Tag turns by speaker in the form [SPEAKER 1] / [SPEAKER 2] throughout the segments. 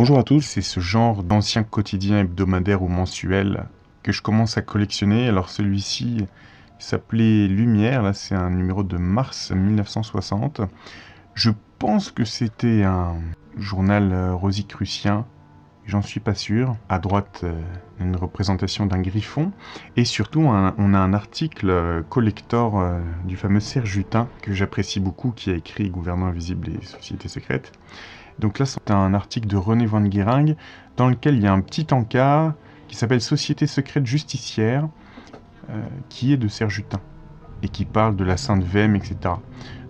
[SPEAKER 1] Bonjour à tous, c'est ce genre d'anciens quotidiens hebdomadaires ou mensuels que je commence à collectionner. Alors celui-ci s'appelait Lumière, là c'est un numéro de mars 1960. Je pense que c'était un journal rosicrucien, j'en suis pas sûr. À droite, une représentation d'un griffon. Et surtout, on a un article collector du fameux Serge Hutin, que j'apprécie beaucoup, qui a écrit Gouvernement invisible et Société secrète. Donc là, c'est un article de René Van Guérinck, dans lequel il y a un petit encart qui s'appelle Société secrète justicière, qui est de Serge Hutin, et qui parle de la Sainte Vême, etc.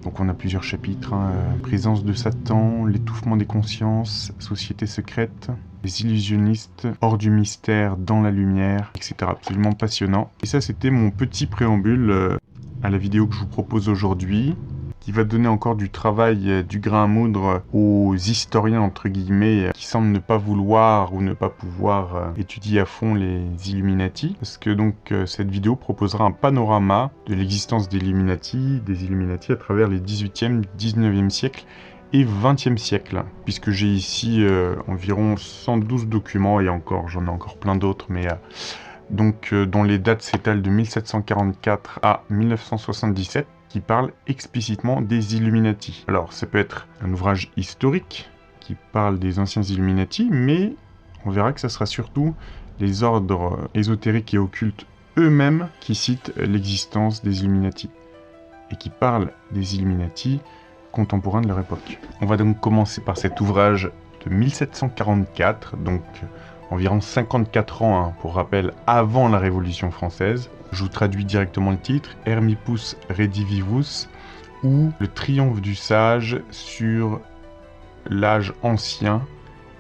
[SPEAKER 1] Donc on a plusieurs chapitres, Présence de Satan, L'étouffement des consciences, Société secrète, Les illusionnistes, Hors du mystère, Dans la lumière, etc. Absolument passionnant. Et ça, c'était mon petit préambule à la vidéo que je vous propose aujourd'hui, qui va donner encore du travail, du grain à moudre aux historiens, entre guillemets, qui semblent ne pas vouloir ou ne pas pouvoir étudier à fond les Illuminati. Parce que donc cette vidéo proposera un panorama de l'existence des Illuminati à travers les 18e, 19e siècles et 20e siècle. Puisque j'ai ici environ 112 documents, et encore, j'en ai encore plein d'autres, mais dont les dates s'étalent de 1744 à 1977. Qui parle explicitement des Illuminati. Alors, ça peut être un ouvrage historique qui parle des anciens Illuminati, mais on verra que ça sera surtout les ordres ésotériques et occultes eux-mêmes qui citent l'existence des Illuminati, et qui parlent des Illuminati contemporains de leur époque. On va donc commencer par cet ouvrage de 1744, donc environ 54 ans, pour rappel, avant la Révolution française. Je vous traduis directement le titre, Hermippus Redivivus, ou Le triomphe du sage sur l'âge ancien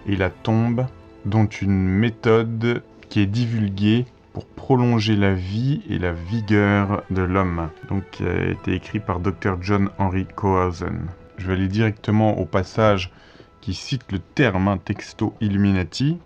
[SPEAKER 1] et la tombe, dont une méthode qui est divulguée pour prolonger la vie et la vigueur de l'homme. Donc, qui a été écrit par Dr. John Henry Cohausen. Je vais aller directement au passage qui cite le terme texto Illuminati,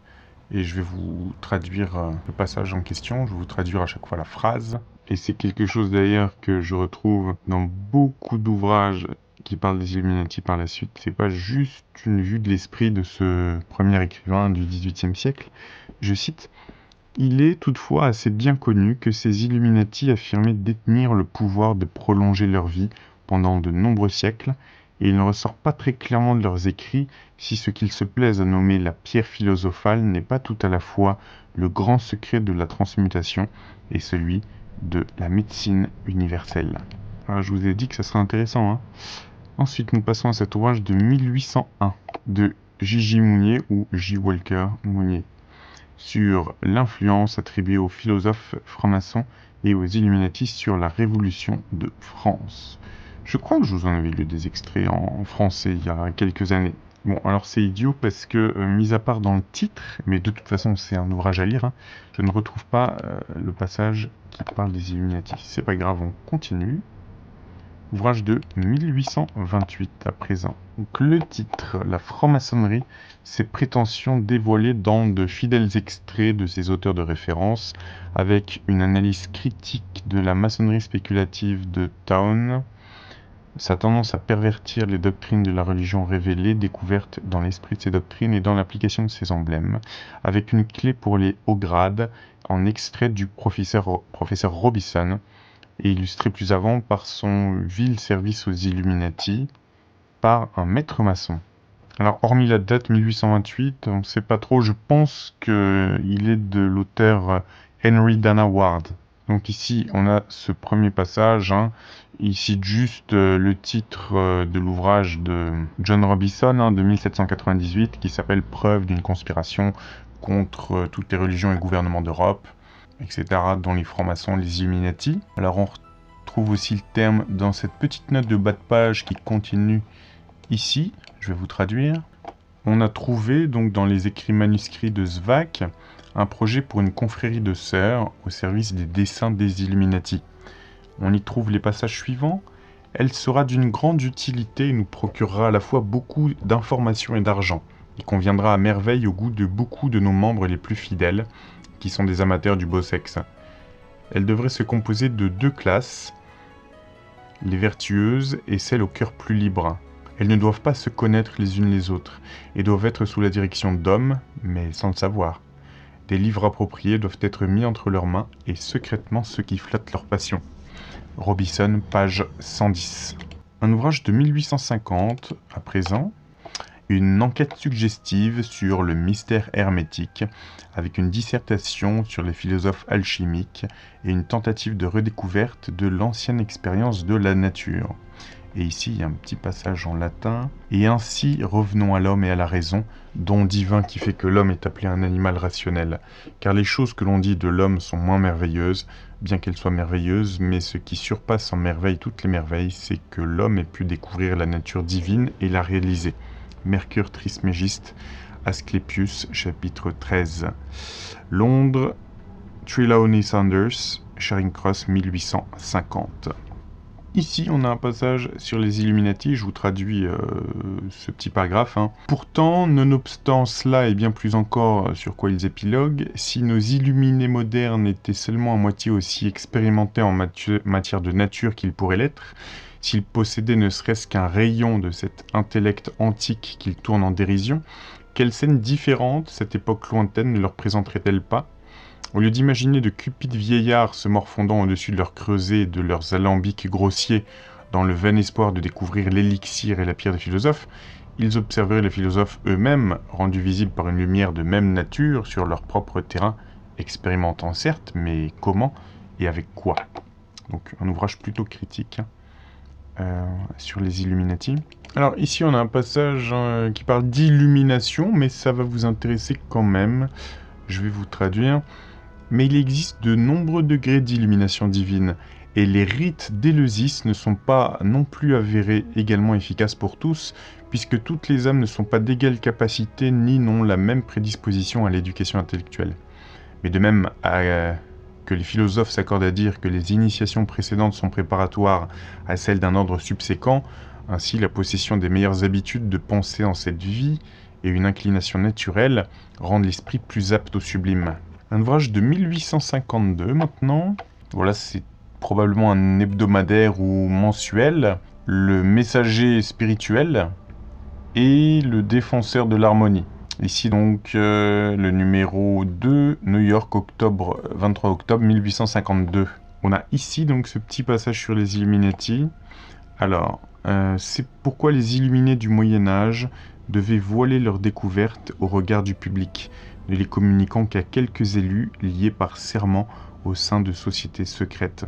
[SPEAKER 1] et je vais vous traduire le passage en question, je vais vous traduire à chaque fois la phrase. Et c'est quelque chose d'ailleurs que je retrouve dans beaucoup d'ouvrages qui parlent des Illuminati par la suite. C'est pas juste une vue de l'esprit de ce premier écrivain du XVIIIe siècle. Je cite: « Il est toutefois assez bien connu que ces Illuminati affirmaient détenir le pouvoir de prolonger leur vie pendant de nombreux siècles, et il ne ressort pas très clairement de leurs écrits si ce qu'ils se plaisent à nommer la pierre philosophale n'est pas tout à la fois le grand secret de la transmutation et celui de la médecine universelle. » Alors, je vous ai dit que ça serait intéressant, hein. Ensuite, nous passons à cet ouvrage de 1801 de J.J. Mounier ou J. Walker Mounier sur l'influence attribuée aux philosophes francs-maçons et aux Illuminati sur la Révolution de France. Je crois que je vous en avais lu des extraits en français il y a quelques années. Bon, alors c'est idiot parce que, mis à part dans le titre, mais de toute façon c'est un ouvrage à lire, je ne retrouve pas le passage qui parle des Illuminati. C'est pas grave, on continue. Ouvrage de 1828 à présent. Donc le titre, La franc-maçonnerie, ses prétentions dévoilées dans de fidèles extraits de ses auteurs de référence, avec une analyse critique de la maçonnerie spéculative de Town, sa tendance à pervertir les doctrines de la religion révélée, découvertes dans l'esprit de ces doctrines et dans l'application de ces emblèmes, avec une clé pour les hauts grades, en extrait du professeur Robison, et illustré plus avant par son vil service aux Illuminati, par un maître maçon. Alors, hormis la date 1828, on ne sait pas trop, je pense qu'il est de l'auteur Henry Dana Ward. Donc ici, on a ce premier passage, il cite juste le titre de l'ouvrage de John Robison, de 1798, qui s'appelle « Preuve d'une conspiration contre toutes les religions et gouvernements d'Europe », etc., dont les francs-maçons, les Illuminati. Alors on retrouve aussi le terme dans cette petite note de bas de page qui continue ici, je vais vous traduire. On a trouvé donc dans les écrits manuscrits de Svak un projet pour une confrérie de sœurs au service des desseins des Illuminati. On y trouve les passages suivants. Elle sera d'une grande utilité et nous procurera à la fois beaucoup d'informations et d'argent. Il conviendra à merveille au goût de beaucoup de nos membres les plus fidèles, qui sont des amateurs du beau sexe. Elle devrait se composer de deux classes, les vertueuses et celles au cœur plus libre. Elles ne doivent pas se connaître les unes les autres, et doivent être sous la direction d'hommes, mais sans le savoir. Des livres appropriés doivent être mis entre leurs mains, et secrètement ceux qui flattent leur passion. Robison, page 110. Un ouvrage de 1850, à présent, une enquête suggestive sur le mystère hermétique, avec une dissertation sur les philosophes alchimiques et une tentative de redécouverte de l'ancienne expérience de la nature. Et ici, il y a un petit passage en latin. « Et ainsi, revenons à l'homme et à la raison, don divin qui fait que l'homme est appelé un animal rationnel. Car les choses que l'on dit de l'homme sont moins merveilleuses, bien qu'elles soient merveilleuses, mais ce qui surpasse en merveille toutes les merveilles, c'est que l'homme ait pu découvrir la nature divine et la réaliser. » Mercure Trismégiste, Asclépius, chapitre 13. Londres, Trelawney Saunders, Charing Cross, 1850. Ici, on a un passage sur les Illuminati, je vous traduis ce petit paragraphe. Pourtant, nonobstant cela et bien plus encore sur quoi ils épiloguent, si nos illuminés modernes étaient seulement à moitié aussi expérimentés en matière de nature qu'ils pourraient l'être, s'ils possédaient ne serait-ce qu'un rayon de cet intellect antique qu'ils tournent en dérision, quelle scène différente cette époque lointaine ne leur présenterait-elle pas? Au lieu d'imaginer de cupides vieillards se morfondant au-dessus de leurs creusets et de leurs alambics grossiers dans le vain espoir de découvrir l'élixir et la pierre des philosophes, ils observeraient les philosophes eux-mêmes, rendus visibles par une lumière de même nature sur leur propre terrain, expérimentant certes, mais comment et avec quoi? Donc un ouvrage plutôt critique. Sur les Illuminati. Alors ici on a un passage qui parle d'illumination, mais ça va vous intéresser quand même. Je vais vous traduire. Mais il existe de nombreux degrés d'illumination divine, et les rites d'Éleusis ne sont pas non plus avérés également efficaces pour tous, puisque toutes les âmes ne sont pas d'égale capacité ni n'ont la même prédisposition à l'éducation intellectuelle. Mais de même que les philosophes s'accordent à dire que les initiations précédentes sont préparatoires à celles d'un ordre subséquent, ainsi la possession des meilleures habitudes de pensée en cette vie et une inclination naturelle rendent l'esprit plus apte au sublime. Un ouvrage de 1852 maintenant, voilà, c'est probablement un hebdomadaire ou mensuel, Le Messager spirituel et Le Défenseur de l'harmonie. Ici donc le numéro 2, New York, 23 octobre 1852. On a ici donc ce petit passage sur les Illuminati. Alors, c'est pourquoi les illuminés du Moyen-Âge devaient voiler leurs découvertes au regard du public, ne les communiquant qu'à quelques élus liés par serment au sein de sociétés secrètes.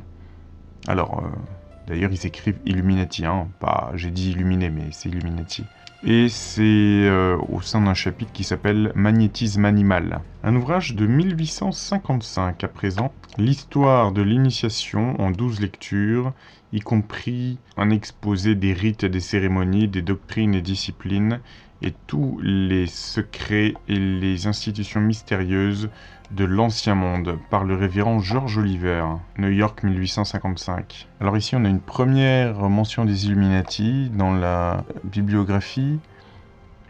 [SPEAKER 1] Alors, d'ailleurs ils écrivent Illuminati, pas j'ai dit illuminé, mais c'est Illuminati. Et c'est au sein d'un chapitre qui s'appelle Magnétisme animal. Un ouvrage de 1855 à présent, l'histoire de l'initiation en 12 lectures, y compris un exposé des rites et des cérémonies, des doctrines et disciplines, et tous les secrets et les institutions mystérieuses de l'Ancien Monde, par le révérend George Oliver, New York 1855. Alors ici on a une première mention des Illuminati dans la bibliographie,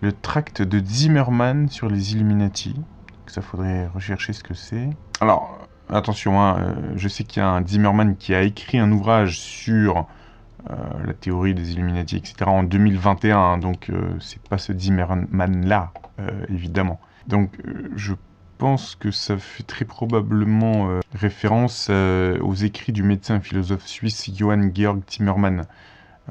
[SPEAKER 1] le tract de Zimmermann sur les Illuminati, donc ça faudrait rechercher ce que c'est. Alors attention, je sais qu'il y a un Zimmermann qui a écrit un ouvrage sur la théorie des Illuminati, etc. en 2021, donc c'est pas ce Zimmermann-là, évidemment. Donc je pense que ça fait très probablement référence aux écrits du médecin et philosophe suisse Johann Georg Zimmermann,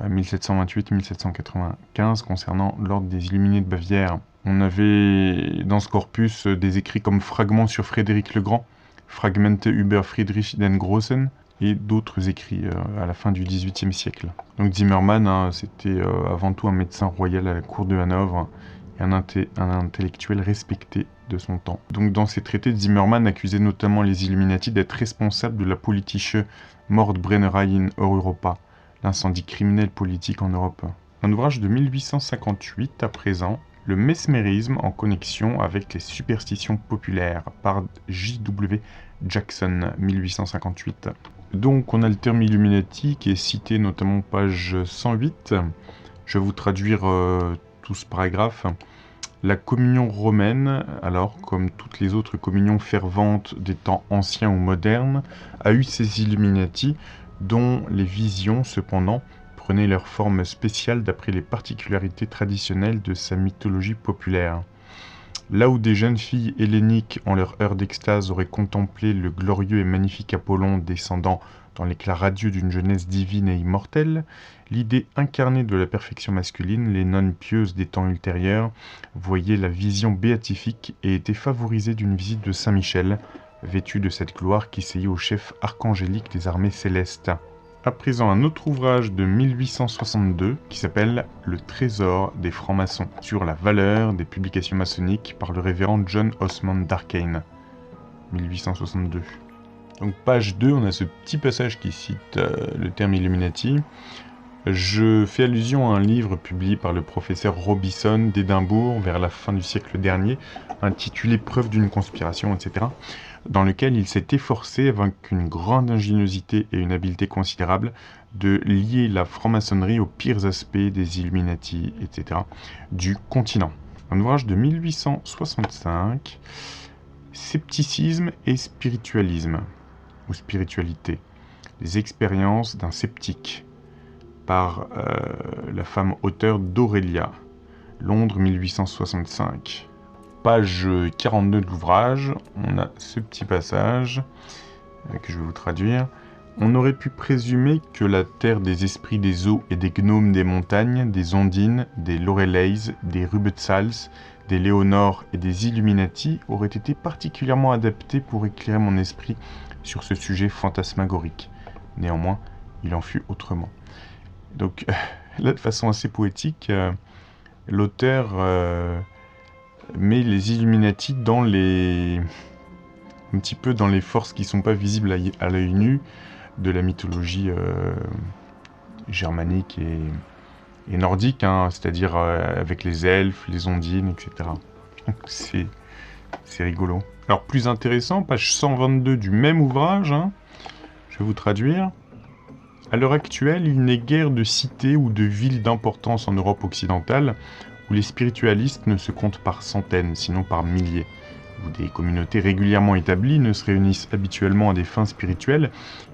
[SPEAKER 1] 1728-1795, concernant l'ordre des Illuminés de Bavière. On avait dans ce corpus des écrits comme Fragments sur Frédéric le Grand, Fragmente über Friedrich den Großen, et d'autres écrits à la fin du XVIIIe siècle. Donc Zimmermann, c'était avant tout un médecin royal à la cour de Hanovre, et un intellectuel respecté de son temps. Donc dans ses traités, Zimmermann accusait notamment les Illuminati d'être responsables de la politische Mordbrennerei in Europa, l'incendie criminel politique en Europe. Un ouvrage de 1858 à présent, Le mesmérisme en connexion avec les superstitions populaires, par J.W. Jackson, 1858. Donc on a le terme Illuminati qui est cité notamment page 108. Je vais vous traduire tout ce paragraphe. La communion romaine, alors comme toutes les autres communions ferventes des temps anciens ou modernes, a eu ses Illuminati, dont les visions cependant prenait leur forme spéciale d'après les particularités traditionnelles de sa mythologie populaire. Là où des jeunes filles helléniques, en leur heure d'extase, auraient contemplé le glorieux et magnifique Apollon descendant dans l'éclat radieux d'une jeunesse divine et immortelle, l'idée incarnée de la perfection masculine, les nonnes pieuses des temps ultérieurs, voyaient la vision béatifique et étaient favorisées d'une visite de Saint Michel, vêtu de cette gloire qui seyait au chef archangélique des armées célestes. À présent, un autre ouvrage de 1862 qui s'appelle « Le trésor des francs-maçons » sur la valeur des publications maçonniques par le révérend John Osmond d'Arkane, 1862. Donc page 2, on a ce petit passage qui cite le terme Illuminati. Je fais allusion à un livre publié par le professeur Robison d'Édimbourg vers la fin du siècle dernier, intitulé « Preuve d'une conspiration », etc., dans lequel il s'est efforcé, avec une grande ingéniosité et une habileté considérable, de lier la franc-maçonnerie aux pires aspects des Illuminati, etc., du continent. Un ouvrage de 1865, Scepticisme et spiritualisme, ou spiritualité, les expériences d'un sceptique, par la femme auteure d'Aurélia, Londres 1865. Page 42 de l'ouvrage, on a ce petit passage que je vais vous traduire. On aurait pu présumer que la terre des esprits des eaux et des gnomes des montagnes, des ondines, des Loreleys, des Rubetzals, des Léonore et des Illuminati aurait été particulièrement adaptée pour éclairer mon esprit sur ce sujet fantasmagorique. Néanmoins, il en fut autrement. Donc là, de façon assez poétique, l'auteur met les Illuminati dans un petit peu dans les forces qui ne sont pas visibles à l'œil nu de la mythologie germanique et nordique, hein, c'est-à-dire avec les elfes, les ondines, etc. Donc c'est rigolo. Alors plus intéressant, page 122 du même ouvrage, hein, je vais vous traduire. À l'heure actuelle, il n'est guère de cités ou de villes d'importance en Europe occidentale où les spiritualistes ne se comptent par centaines, sinon par milliers, où des communautés régulièrement établies ne se réunissent habituellement à des fins spirituelles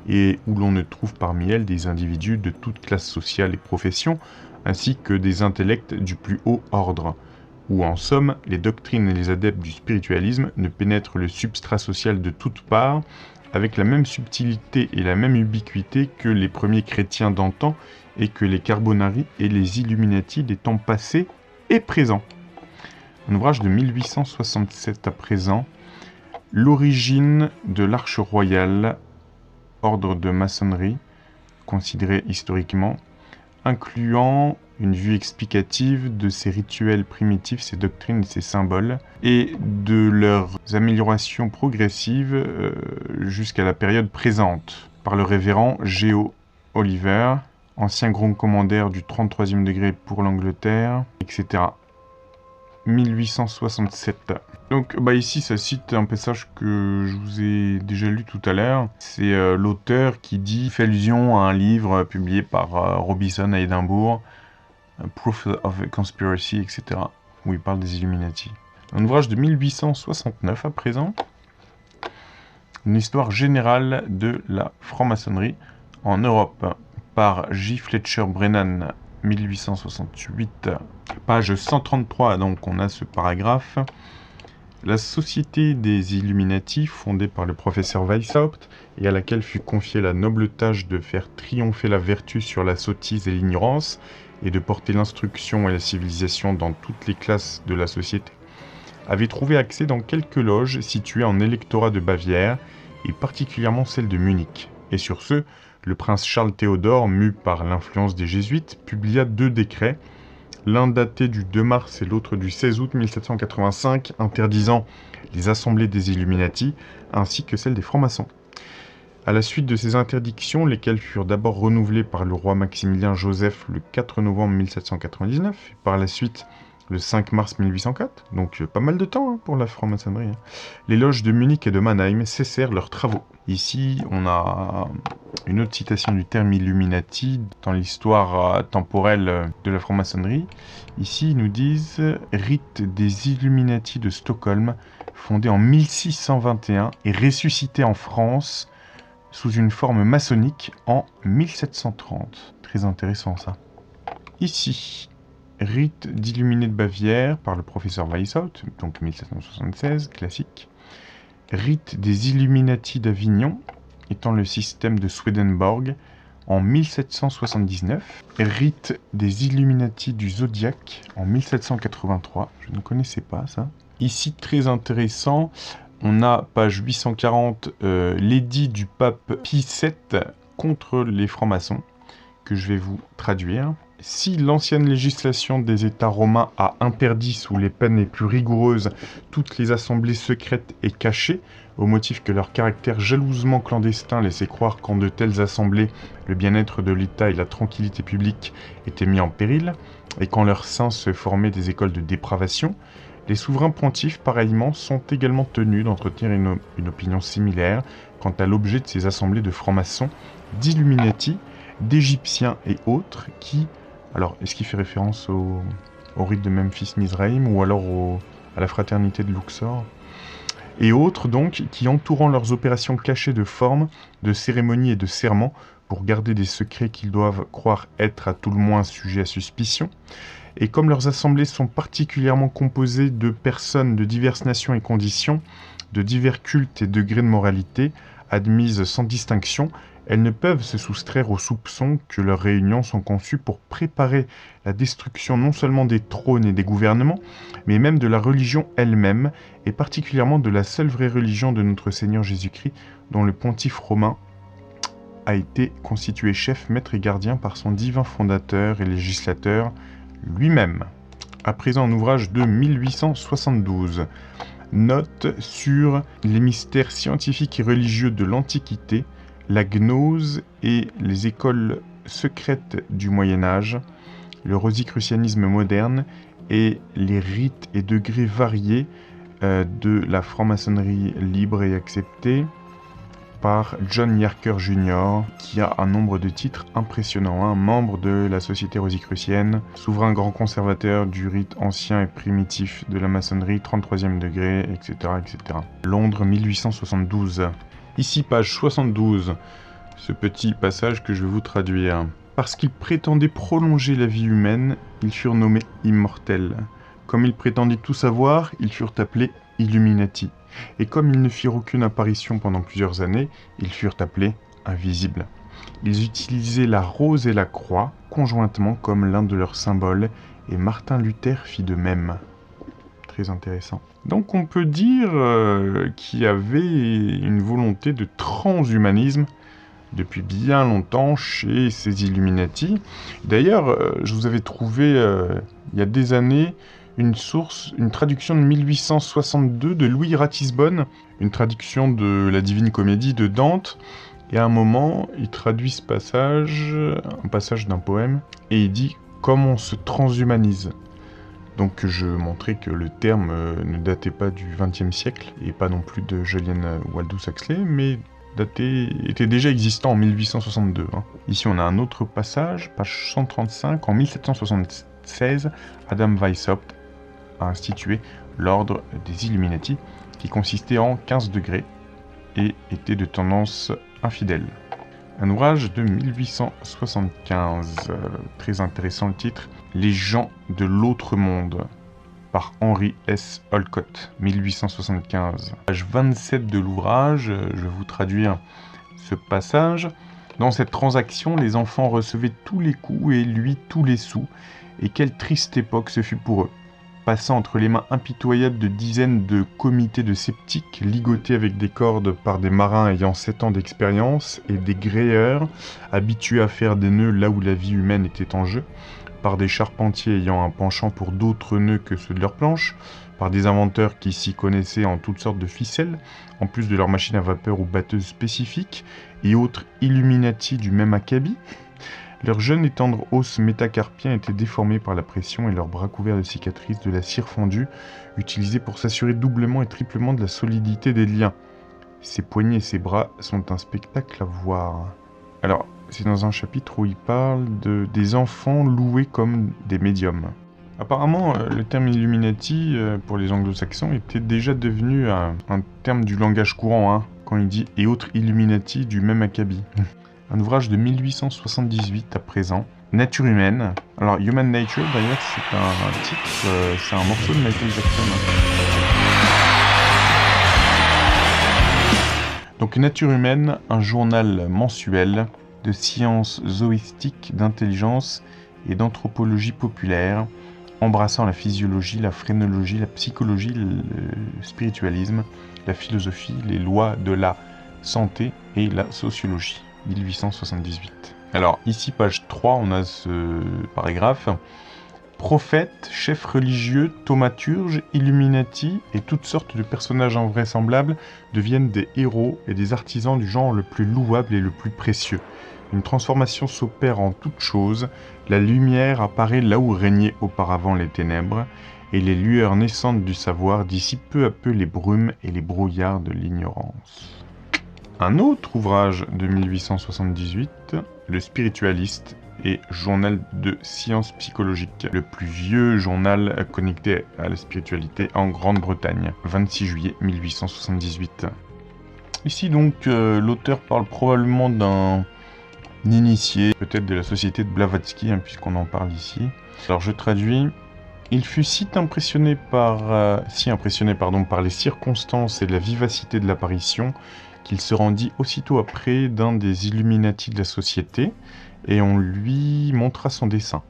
[SPEAKER 1] et où l'on ne trouve parmi elles des individus de toutes classes sociales et professions, ainsi que des intellects du plus haut ordre, où en somme, les doctrines et les adeptes du spiritualisme ne pénètrent le substrat social de toutes parts, avec la même subtilité et la même ubiquité que les premiers chrétiens d'antan et que les Carbonari et les Illuminati des temps passés et présents. Un ouvrage de 1867 à présent, L'origine de l'Arche royale, ordre de maçonnerie, considéré historiquement, incluant une vue explicative de ces rituels primitifs, ces doctrines et ces symboles, et de leurs améliorations progressives jusqu'à la période présente, par le révérend G.O. Oliver, ancien grand commandeur du 33e degré pour l'Angleterre, etc. 1867. Donc ici ça cite un passage que je vous ai déjà lu tout à l'heure. C'est l'auteur qui fait allusion à un livre publié par Robison à Édimbourg, Proof of a Conspiracy, etc., où il parle des Illuminati. Un ouvrage de 1869 à présent, une histoire générale de la franc-maçonnerie en Europe, par J. Fletcher Brennan, 1868, page 133, donc on a ce paragraphe. La société des Illuminati, fondée par le professeur Weishaupt, et à laquelle fut confiée la noble tâche de faire triompher la vertu sur la sottise et l'ignorance, et de porter l'instruction et la civilisation dans toutes les classes de la société, avait trouvé accès dans quelques loges situées en électorat de Bavière, et particulièrement celle de Munich. Et sur ce, le prince Charles Théodore, mu par l'influence des jésuites, publia 2 décrets, l'un daté du 2 mars et l'autre du 16 août 1785, interdisant les assemblées des Illuminati, ainsi que celles des francs-maçons. À la suite de ces interdictions, lesquelles furent d'abord renouvelées par le roi Maximilien Joseph le 4 novembre 1799, et par la suite le 5 mars 1804, donc pas mal de temps pour la franc-maçonnerie, les loges de Munich et de Mannheim cessèrent leurs travaux. Ici, on a une autre citation du terme Illuminati dans l'histoire temporelle de la franc-maçonnerie. Ici, ils nous disent « Rite des Illuminati de Stockholm, fondé en 1621 et ressuscité en France sous une forme maçonnique en 1730. Très intéressant ça. Ici, rite d'illuminé de Bavière par le professeur Weishaupt, donc 1776, classique. Rite des Illuminati d'Avignon, étant le système de Swedenborg, en 1779. Rite des Illuminati du Zodiaque, en 1783. Je ne connaissais pas ça. Ici, très intéressant, on a, page 840, l'édit du pape Pie VII contre les francs-maçons, que je vais vous traduire. Si l'ancienne législation des États romains a interdit sous les peines les plus rigoureuses toutes les assemblées secrètes et cachées, au motif que leur caractère jalousement clandestin laissait croire qu'en de telles assemblées, le bien-être de l'État et la tranquillité publique étaient mis en péril, et qu'en leur sein se formaient des écoles de dépravation, les souverains pontifes, pareillement, sont également tenus d'entretenir une opinion similaire quant à l'objet de ces assemblées de francs-maçons, d'illuminati, d'Égyptiens et autres qui... Alors, est-ce qu'il fait référence au rite de Memphis-Mizraïm ou alors à la fraternité de Luxor? Et autres, donc, qui entourant leurs opérations cachées de formes, de cérémonies et de serments, pour garder des secrets qu'ils doivent croire être à tout le moins sujets à suspicion. Et comme leurs assemblées sont particulièrement composées de personnes de diverses nations et conditions, de divers cultes et degrés de moralité, admises sans distinction, elles ne peuvent se soustraire au soupçon que leurs réunions sont conçues pour préparer la destruction non seulement des trônes et des gouvernements, mais même de la religion elle-même, et particulièrement de la seule vraie religion de notre Seigneur Jésus-Christ, dont le pontife romain a été constitué chef, maître et gardien par son divin fondateur et législateur lui-même. À présent, un ouvrage de 1872. Note sur les mystères scientifiques et religieux de l'Antiquité, la gnose et les écoles secrètes du Moyen-Âge, le rosicrucianisme moderne et les rites et degrés variés de la franc-maçonnerie libre et acceptée, par John Yarker Jr., qui a un nombre de titres impressionnants, membre de la Société rosicrucienne, souverain grand conservateur du rite ancien et primitif de la maçonnerie, 33e degré, etc., etc. Londres, 1872. Ici, page 72, ce petit passage que je vais vous traduire. Parce qu'ils prétendaient prolonger la vie humaine, ils furent nommés immortels. Comme ils prétendaient tout savoir, ils furent appelés Illuminati. Et comme ils ne firent aucune apparition pendant plusieurs années, ils furent appelés invisibles. Ils utilisaient la rose et la croix conjointement comme l'un de leurs symboles, et Martin Luther fit de même. Très intéressant. Donc on peut dire qu'il y avait une volonté de transhumanisme depuis bien longtemps chez ces Illuminati. D'ailleurs, je vous avais trouvé, il y a des années, une traduction de 1862 de Louis Ratisbonne, une traduction de la Divine Comédie de Dante, et à un moment, il traduit ce passage, un passage d'un poème, et il dit « Comme on se transhumanise ». Donc je montrais que le terme ne datait pas du XXe siècle, et pas non plus de Julian Aldous Huxley, mais était déjà existant en 1862. Ici on a un autre passage, page 135, en 1776, Adam Weishaupt a institué l'ordre des Illuminati, qui consistait en 15 degrés et était de tendance infidèle. Un ouvrage de 1875, très intéressant le titre, Les gens de l'autre monde, par Henry S. Olcott, 1875. Page 27 de l'ouvrage, je vais vous traduire ce passage. Dans cette transaction, les enfants recevaient tous les coups et lui tous les sous, et quelle triste époque ce fut pour eux. Passant entre les mains impitoyables de dizaines de comités de sceptiques, ligotés avec des cordes par des marins ayant 7 ans d'expérience, et des gréeurs, habitués à faire des nœuds là où la vie humaine était en jeu, par des charpentiers ayant un penchant pour d'autres nœuds que ceux de leurs planches, par des inventeurs qui s'y connaissaient en toutes sortes de ficelles, en plus de leurs machines à vapeur ou batteuses spécifiques, et autres Illuminati du même acabit. Leur jeune et tendre os métacarpien était déformé par la pression et leurs bras couverts de cicatrices de la cire fondue, utilisée pour s'assurer doublement et triplement de la solidité des liens. Ses poignets et ses bras sont un spectacle à voir. Alors, c'est dans un chapitre où il parle des enfants loués comme des médiums. Apparemment, le terme Illuminati, pour les anglo-saxons, était déjà devenu un terme du langage courant, quand il dit « et autres Illuminati du même acabit ». Un ouvrage de 1878 à présent. Nature humaine. Alors, Human Nature, d'ailleurs, c'est un titre, c'est un morceau de Michael Jackson. Donc, Nature humaine, un journal mensuel de sciences zoïstiques, d'intelligence et d'anthropologie populaire, embrassant la physiologie, la phrénologie, la psychologie, le spiritualisme, la philosophie, les lois de la santé et la sociologie. 1878. Alors ici, page 3, on a ce paragraphe. Prophètes, chefs religieux, thaumaturges, illuminati et toutes sortes de personnages invraisemblables deviennent des héros et des artisans du genre le plus louable et le plus précieux. Une transformation s'opère en toute chose, la lumière apparaît là où régnaient auparavant les ténèbres, et les lueurs naissantes du savoir dissipent peu à peu les brumes et les brouillards de l'ignorance. Un autre ouvrage de 1878, Le Spiritualiste et Journal de sciences psychologiques, le plus vieux journal connecté à la spiritualité en Grande-Bretagne, 26 juillet 1878. Ici donc, l'auteur parle probablement d'un initié, peut-être de la société de Blavatsky, puisqu'on en parle ici. Alors je traduis. Il fut si impressionné par les circonstances et la vivacité de l'apparition qu'il se rendit aussitôt après d'un des Illuminati de la société, et on lui montra son dessin.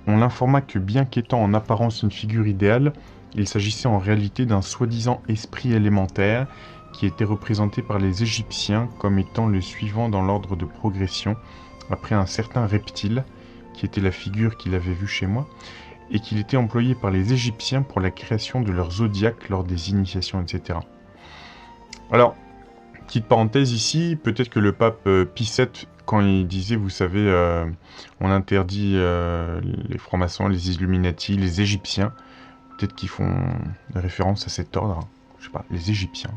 [SPEAKER 1] On l'informa que bien qu'étant en apparence une figure idéale, il s'agissait en réalité d'un soi-disant esprit élémentaire qui était représenté par les Égyptiens comme étant le suivant dans l'ordre de progression, après un certain reptile, qui était la figure qu'il avait vue chez moi, et qu'il était employé par les Égyptiens pour la création de leur zodiaque lors des initiations, etc. Alors, petite parenthèse ici, peut-être que le pape Pie VII, quand il disait, vous savez, on interdit les francs-maçons, les Illuminati, les Égyptiens, peut-être qu'ils font référence à cet ordre, je sais pas, les Égyptiens.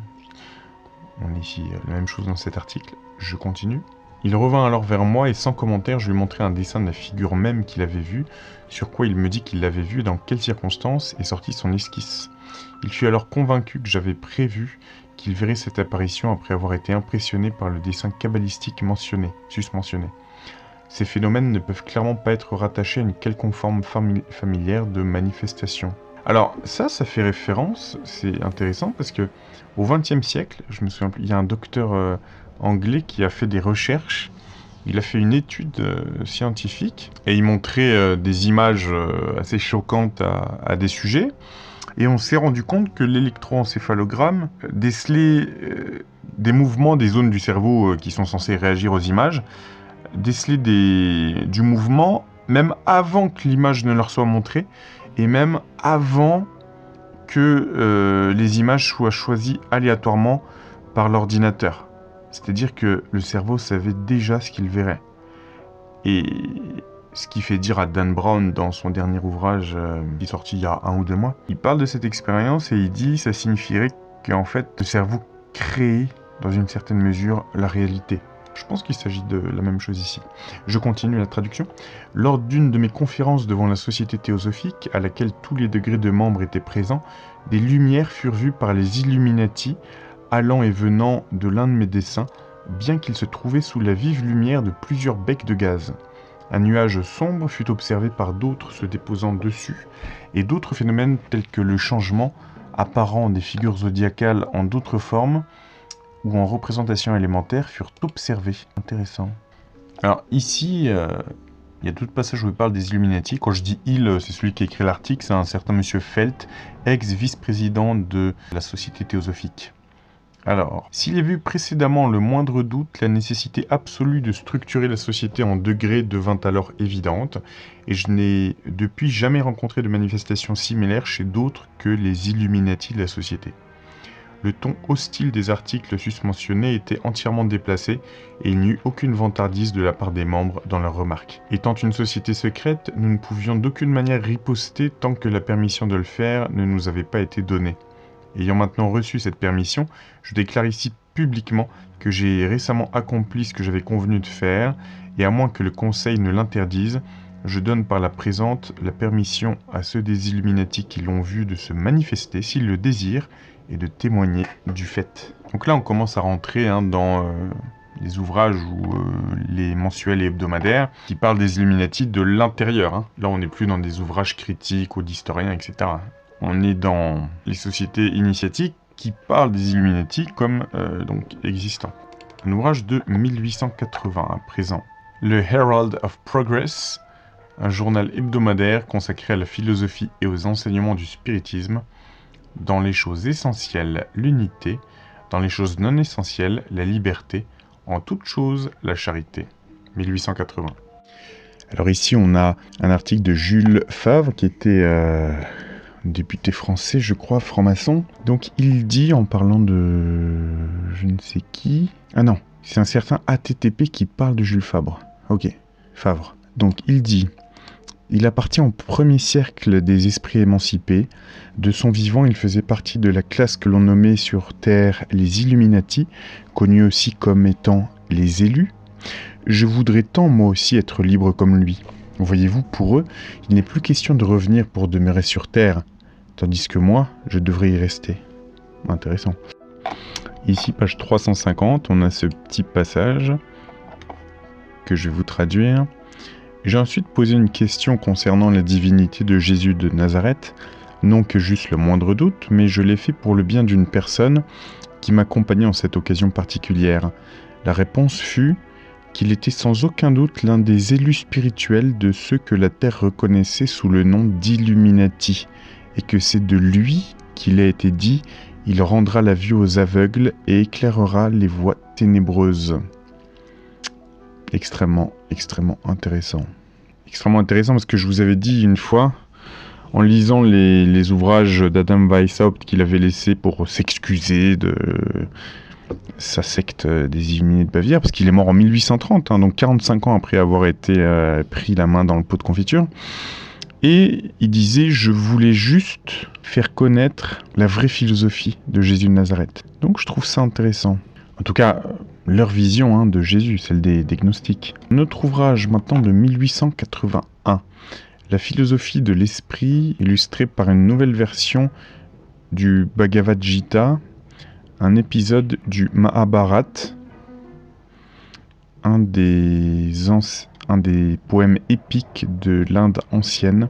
[SPEAKER 1] On est ici la même chose dans cet article, je continue. Il revint alors vers moi et sans commentaire, je lui montrai un dessin de la figure même qu'il avait vue, sur quoi il me dit qu'il l'avait vue et dans quelles circonstances, et sortit son esquisse. Il fut alors convaincu que j'avais prévu qu'il verrait cette apparition après avoir été impressionné par le dessin kabbalistique susmentionné. Ces phénomènes ne peuvent clairement pas être rattachés à une quelconque forme familière de manifestation. Alors ça fait référence, c'est intéressant parce que au XXe siècle, je me souviens, il y a un docteur anglais qui a fait des recherches, il a fait une étude scientifique et il montrait des images assez choquantes à des sujets. Et on s'est rendu compte que l'électroencéphalogramme décelait des mouvements des zones du cerveau qui sont censées réagir aux images, décelait du mouvement même avant que l'image ne leur soit montrée, et même avant que les images soient choisies aléatoirement par l'ordinateur. C'est-à-dire que le cerveau savait déjà ce qu'il verrait. Et ce qui fait dire à Dan Brown dans son dernier ouvrage qui est sorti il y a 1 ou 2 mois, il parle de cette expérience et il dit que ça signifierait qu'en fait le cerveau crée dans une certaine mesure la réalité. Je pense qu'il s'agit de la même chose ici. Je continue la traduction. Lors d'une de mes conférences devant la Société théosophique, à laquelle tous les degrés de membres étaient présents, des lumières furent vues par les Illuminati, allant et venant de l'un de mes dessins, bien qu'il se trouvait sous la vive lumière de plusieurs becs de gaz. Un nuage sombre fut observé par d'autres se déposant dessus, et d'autres phénomènes tels que le changement apparent des figures zodiacales en d'autres formes ou en représentation élémentaire furent observés. Intéressant. Alors ici, il y a d'autres passages où il parle des Illuminati. Quand je dis « il », c'est celui qui a écrit l'article, c'est un certain monsieur Felt, ex-vice-président de la Société théosophique. Alors, s'il y avait eu précédemment le moindre doute, la nécessité absolue de structurer la société en degrés devint alors évidente, et je n'ai depuis jamais rencontré de manifestation similaire chez d'autres que les Illuminati de la société. Le ton hostile des articles susmentionnés était entièrement déplacé, et il n'y eut aucune vantardise de la part des membres dans leurs remarques. Étant une société secrète, nous ne pouvions d'aucune manière riposter tant que la permission de le faire ne nous avait pas été donnée. Ayant maintenant reçu cette permission, je déclare ici publiquement que j'ai récemment accompli ce que j'avais convenu de faire, et à moins que le Conseil ne l'interdise, Je donne par la présente la permission à ceux des Illuminati qui l'ont vu de se manifester s'ils le désirent et de témoigner du fait. Donc là, on commence à rentrer dans les ouvrages ou les mensuels et hebdomadaires qui parlent des Illuminati de l'intérieur. Là, on n'est plus dans des ouvrages critiques ou d'historiens, etc. On est dans les sociétés initiatiques qui parlent des Illuminati comme donc existants. Un ouvrage de 1880 à présent. Le Herald of Progress, un journal hebdomadaire consacré à la philosophie et aux enseignements du spiritisme. Dans les choses essentielles, l'unité. Dans les choses non essentielles, la liberté. En toute chose, la charité. 1880. Alors ici, on a un article de Jules Favre, qui était député français, je crois, franc-maçon. Donc il dit, en parlant de je ne sais qui... Ah non, c'est un certain ATTP qui parle de Jules Favre. Ok, Favre. Donc il dit... Il appartient au premier cercle des esprits émancipés. De son vivant, il faisait partie de la classe que l'on nommait sur Terre les Illuminati, connus aussi comme étant les élus. Je voudrais tant moi aussi être libre comme lui. Voyez-vous, pour eux, il n'est plus question de revenir pour demeurer sur Terre, tandis que moi, je devrais y rester. Intéressant. Ici, page 350, on a ce petit passage que je vais vous traduire. J'ai ensuite posé une question concernant la divinité de Jésus de Nazareth, non que j'eusse le moindre doute, mais je l'ai fait pour le bien d'une personne qui m'accompagnait en cette occasion particulière. La réponse fut qu'il était sans aucun doute l'un des élus spirituels de ceux que la Terre reconnaissait sous le nom d'Illuminati, et que c'est de lui qu'il a été dit « Il rendra la vue aux aveugles et éclairera les voies ténébreuses ». Extrêmement intéressant. Extrêmement intéressant parce que je vous avais dit une fois, en lisant les ouvrages d'Adam Weishaupt qu'il avait laissés pour s'excuser de sa secte des Illuminés de Bavière, parce qu'il est mort en 1830, donc 45 ans après avoir été pris la main dans le pot de confiture. Et il disait « Je voulais juste faire connaître la vraie philosophie de Jésus de Nazareth ». Donc je trouve ça intéressant. En tout cas, leur vision de Jésus, celle des gnostiques. Notre ouvrage maintenant de 1881, la philosophie de l'esprit, illustrée par une nouvelle version du Bhagavad Gita, un épisode du Mahabharata, un des poèmes épiques de l'Inde ancienne,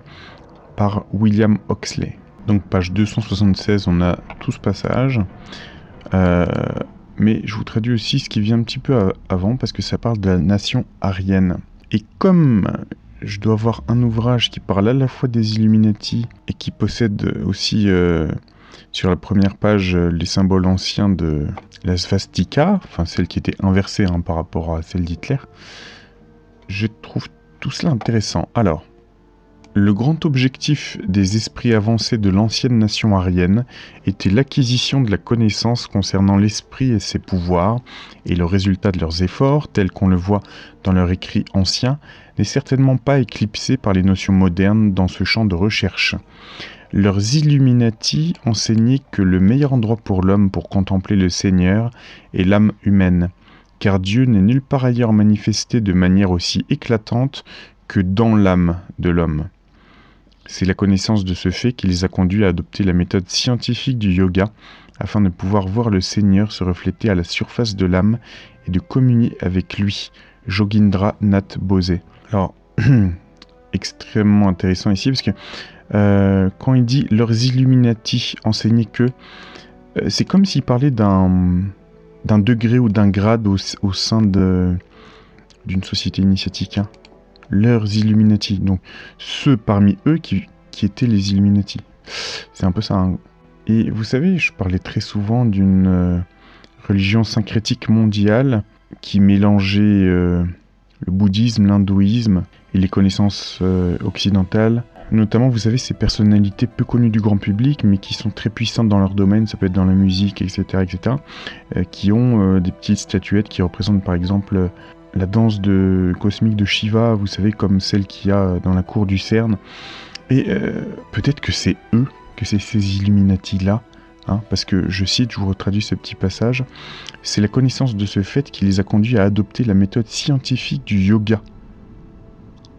[SPEAKER 1] par William Oxley. Donc page 276, on a tout ce passage. Mais je vous traduis aussi ce qui vient un petit peu avant, parce que ça parle de la nation aryenne. Et comme je dois avoir un ouvrage qui parle à la fois des Illuminati, et qui possède aussi sur la première page les symboles anciens de la svastika, enfin celle qui était inversée par rapport à celle d'Hitler, je trouve tout cela intéressant. Alors, le grand objectif des esprits avancés de l'ancienne nation aryenne était l'acquisition de la connaissance concernant l'esprit et ses pouvoirs, et le résultat de leurs efforts, tel qu'on le voit dans leur écrit ancien, n'est certainement pas éclipsé par les notions modernes dans ce champ de recherche. Leurs Illuminati enseignaient que le meilleur endroit pour l'homme pour contempler le Seigneur est l'âme humaine, car Dieu n'est nulle part ailleurs manifesté de manière aussi éclatante que dans l'âme de l'homme. C'est la connaissance de ce fait qui les a conduits à adopter la méthode scientifique du yoga afin de pouvoir voir le Seigneur se refléter à la surface de l'âme et de communier avec lui. Jogindra Nath Bose. Alors, extrêmement intéressant ici parce que quand il dit leurs Illuminati enseignaient que, c'est comme s'il parlait d'un degré ou d'un grade au sein d'une société initiatique. Leurs Illuminati, donc ceux parmi eux qui étaient les Illuminati. C'est un peu ça. Et vous savez, je parlais très souvent d'une religion syncrétique mondiale qui mélangeait le bouddhisme, l'hindouisme et les connaissances occidentales. Notamment, vous savez, ces personnalités peu connues du grand public, mais qui sont très puissantes dans leur domaine, ça peut être dans la musique, etc., qui ont des petites statuettes qui représentent par exemple la danse cosmique de Shiva, vous savez, comme celle qu'il y a dans la cour du CERN. Et peut-être que c'est eux, que c'est ces Illuminati-là, parce que, je cite, je vous retraduis ce petit passage, c'est la connaissance de ce fait qui les a conduits à adopter la méthode scientifique du yoga.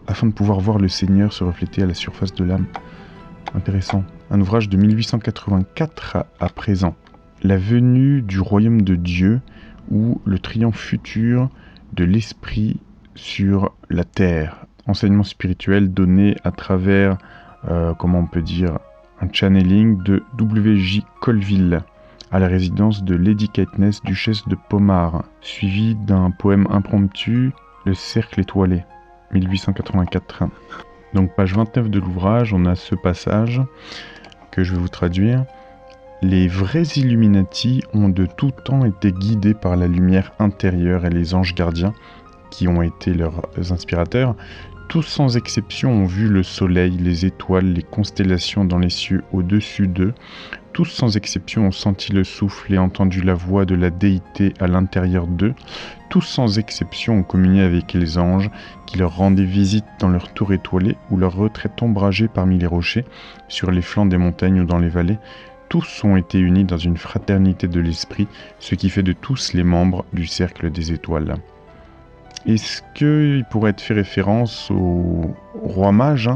[SPEAKER 1] afin de pouvoir voir le Seigneur se refléter à la surface de l'âme. Intéressant. Un ouvrage de 1884 à présent. La venue du royaume de Dieu ou le triomphe futur de l'esprit sur la terre. Enseignement spirituel donné à travers, comment on peut dire, un channeling de W.J. Colville à la résidence de Lady Caithness, duchesse de Pomard, suivi d'un poème impromptu, Le cercle étoilé, 1884. Donc page 29 de l'ouvrage, on a ce passage que je vais vous traduire. Les vrais Illuminati ont de tout temps été guidés par la lumière intérieure et les anges gardiens, qui ont été leurs inspirateurs. Tous sans exception ont vu le soleil, les étoiles, les constellations dans les cieux au-dessus d'eux. Tous sans exception ont senti le souffle et entendu la voix de la déité à l'intérieur d'eux. Tous sans exception ont communié avec les anges qui leur rendaient visite dans leur tour étoilée ou leur retraite ombragée parmi les rochers, sur les flancs des montagnes ou dans les vallées. Tous ont été unis dans une fraternité de l'esprit, ce qui fait de tous les membres du cercle des étoiles. Est-ce qu'il pourrait être fait référence au roi mage,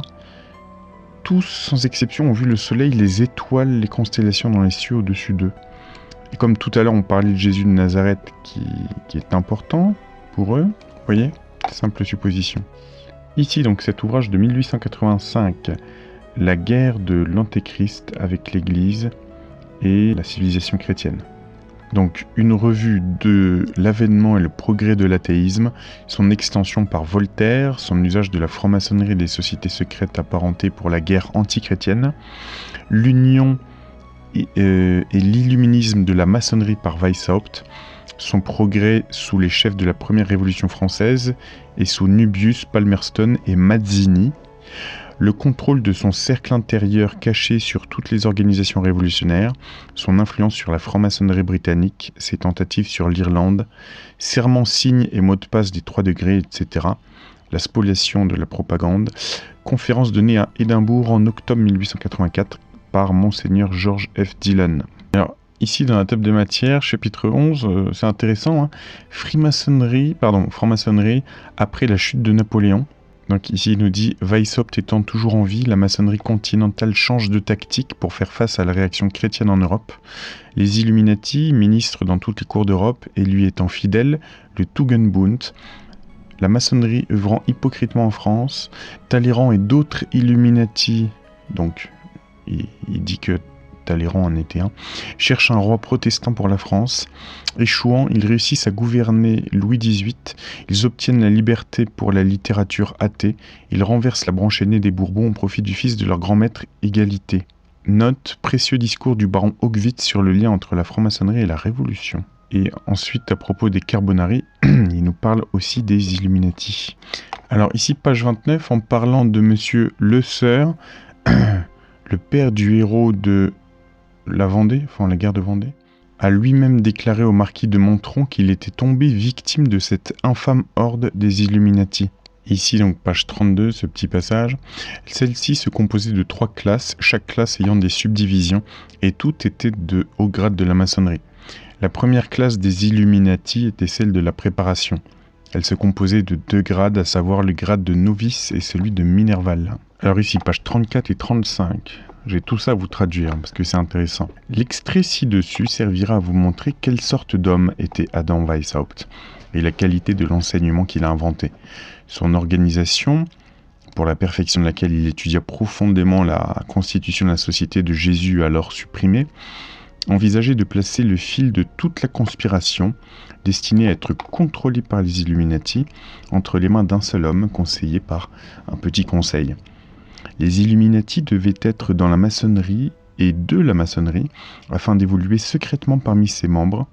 [SPEAKER 1] Tous, sans exception, ont vu le soleil, les étoiles, les constellations dans les cieux au-dessus d'eux. Et comme tout à l'heure, on parlait de Jésus de Nazareth qui est important pour eux, vous voyez, simple supposition. Ici, donc, cet ouvrage de 1885, La guerre de l'Antéchrist avec l'Église et la civilisation chrétienne. Donc une revue de l'avènement et le progrès de l'athéisme, son extension par Voltaire, son usage de la franc-maçonnerie et des sociétés secrètes apparentées pour la guerre antichrétienne, l'union et l'illuminisme de la maçonnerie par Weishaupt, son progrès sous les chefs de la première révolution française et sous Nubius, Palmerston et Mazzini, le contrôle de son cercle intérieur caché sur toutes les organisations révolutionnaires, son influence sur la franc-maçonnerie britannique, ses tentatives sur l'Irlande, serments, signes et mots de passe des 3 degrés, etc., la spoliation de la propagande, conférence donnée à Édimbourg en octobre 1884 par Monseigneur George F. Dillon. Alors, ici dans la table de matière, chapitre 11, c'est intéressant, franc-maçonnerie après la chute de Napoléon. Donc ici il nous dit « Weishaupt étant toujours en vie, la maçonnerie continentale change de tactique pour faire face à la réaction chrétienne en Europe. Les Illuminati, ministres dans toutes les cours d'Europe et lui étant fidèles, le Tugendbund, la maçonnerie œuvrant hypocritement en France, Talleyrand et d'autres Illuminati, donc il dit que Talleyrand en était un, cherchent un roi protestant pour la France. Échouant, ils réussissent à gouverner Louis XVIII, ils obtiennent la liberté pour la littérature athée, ils renversent la branche aînée des Bourbons au profit du fils de leur grand maître Égalité. Note, précieux discours du baron Haugwitz sur le lien entre la franc-maçonnerie et la Révolution. Et ensuite, à propos des Carbonari, il nous parle aussi des Illuminati. Alors ici, page 29, en parlant de monsieur Le Sœur, le père du héros de la Vendée, enfin la guerre de Vendée, a lui-même déclaré au marquis de Montron qu'il était tombé victime de cette infâme horde des Illuminati. Ici, donc, page 32, ce petit passage. Celle-ci se composait de 3 classes, chaque classe ayant des subdivisions, et toutes étaient de haut grade de la maçonnerie. La première classe des Illuminati était celle de la préparation. Elle se composait de 2 grades, à savoir le grade de novice et celui de minerval. Alors ici, page 34 et 35. J'ai tout ça à vous traduire, parce que c'est intéressant. L'extrait ci-dessus servira à vous montrer quelle sorte d'homme était Adam Weishaupt, et la qualité de l'enseignement qu'il a inventé. Son organisation, pour la perfection de laquelle il étudia profondément la constitution de la société de Jésus alors supprimée, envisageait de placer le fil de toute la conspiration, destinée à être contrôlée par les Illuminati, entre les mains d'un seul homme, conseillé par un petit conseil. Les Illuminati devaient être dans la maçonnerie et de la maçonnerie, afin d'évoluer secrètement parmi ses membres.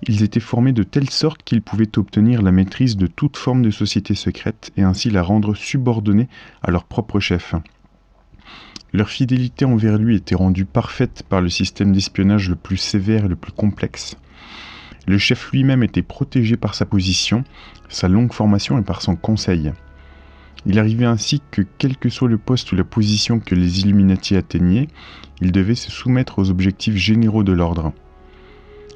[SPEAKER 1] Ils étaient formés de telle sorte qu'ils pouvaient obtenir la maîtrise de toute forme de société secrète et ainsi la rendre subordonnée à leur propre chef. Leur fidélité envers lui était rendue parfaite par le système d'espionnage le plus sévère et le plus complexe. Le chef lui-même était protégé par sa position, sa longue formation et par son conseil. Il arrivait ainsi que, quel que soit le poste ou la position que les Illuminati atteignaient, ils devaient se soumettre aux objectifs généraux de l'ordre.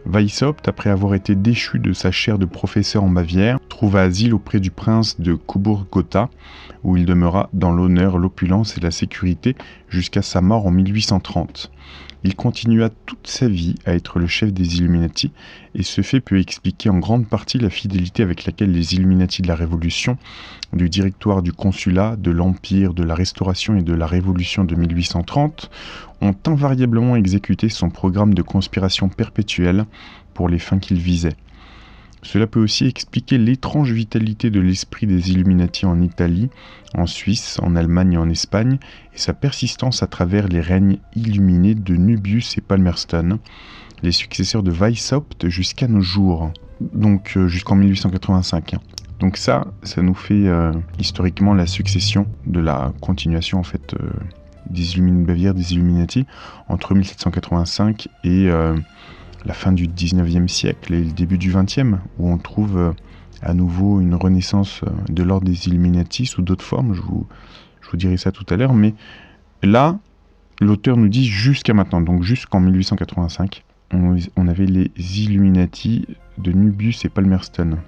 [SPEAKER 1] Weishaupt, après avoir été déchu de sa chaire de professeur en Bavière, trouva asile auprès du prince de Coburg-Gotha, où il demeura dans l'honneur, l'opulence et la sécurité jusqu'à sa mort en 1830. Il continua toute sa vie à être le chef des Illuminati, et ce fait peut expliquer en grande partie la fidélité avec laquelle les Illuminati de la Révolution, du Directoire du Consulat, de l'Empire, de la Restauration et de la Révolution de 1830 ont invariablement exécuté son programme de conspiration perpétuelle pour les fins qu'il visait. Cela peut aussi expliquer l'étrange vitalité de l'esprit des Illuminati en Italie, en Suisse, en Allemagne et en Espagne, et sa persistance à travers les règnes illuminés de Nubius et Palmerston, les successeurs de Weishaupt jusqu'à nos jours, donc jusqu'en 1885. Donc ça nous fait historiquement la succession de la continuation en fait des Illuminati de Bavière, des Illuminati, entre 1785 et la fin du 19e siècle et le début du 20e, où on trouve à nouveau une renaissance de l'ordre des Illuminati sous d'autres formes, je vous dirai ça tout à l'heure, mais là, l'auteur nous dit jusqu'à maintenant, donc jusqu'en 1885, on avait les Illuminati de Nubius et Palmerston,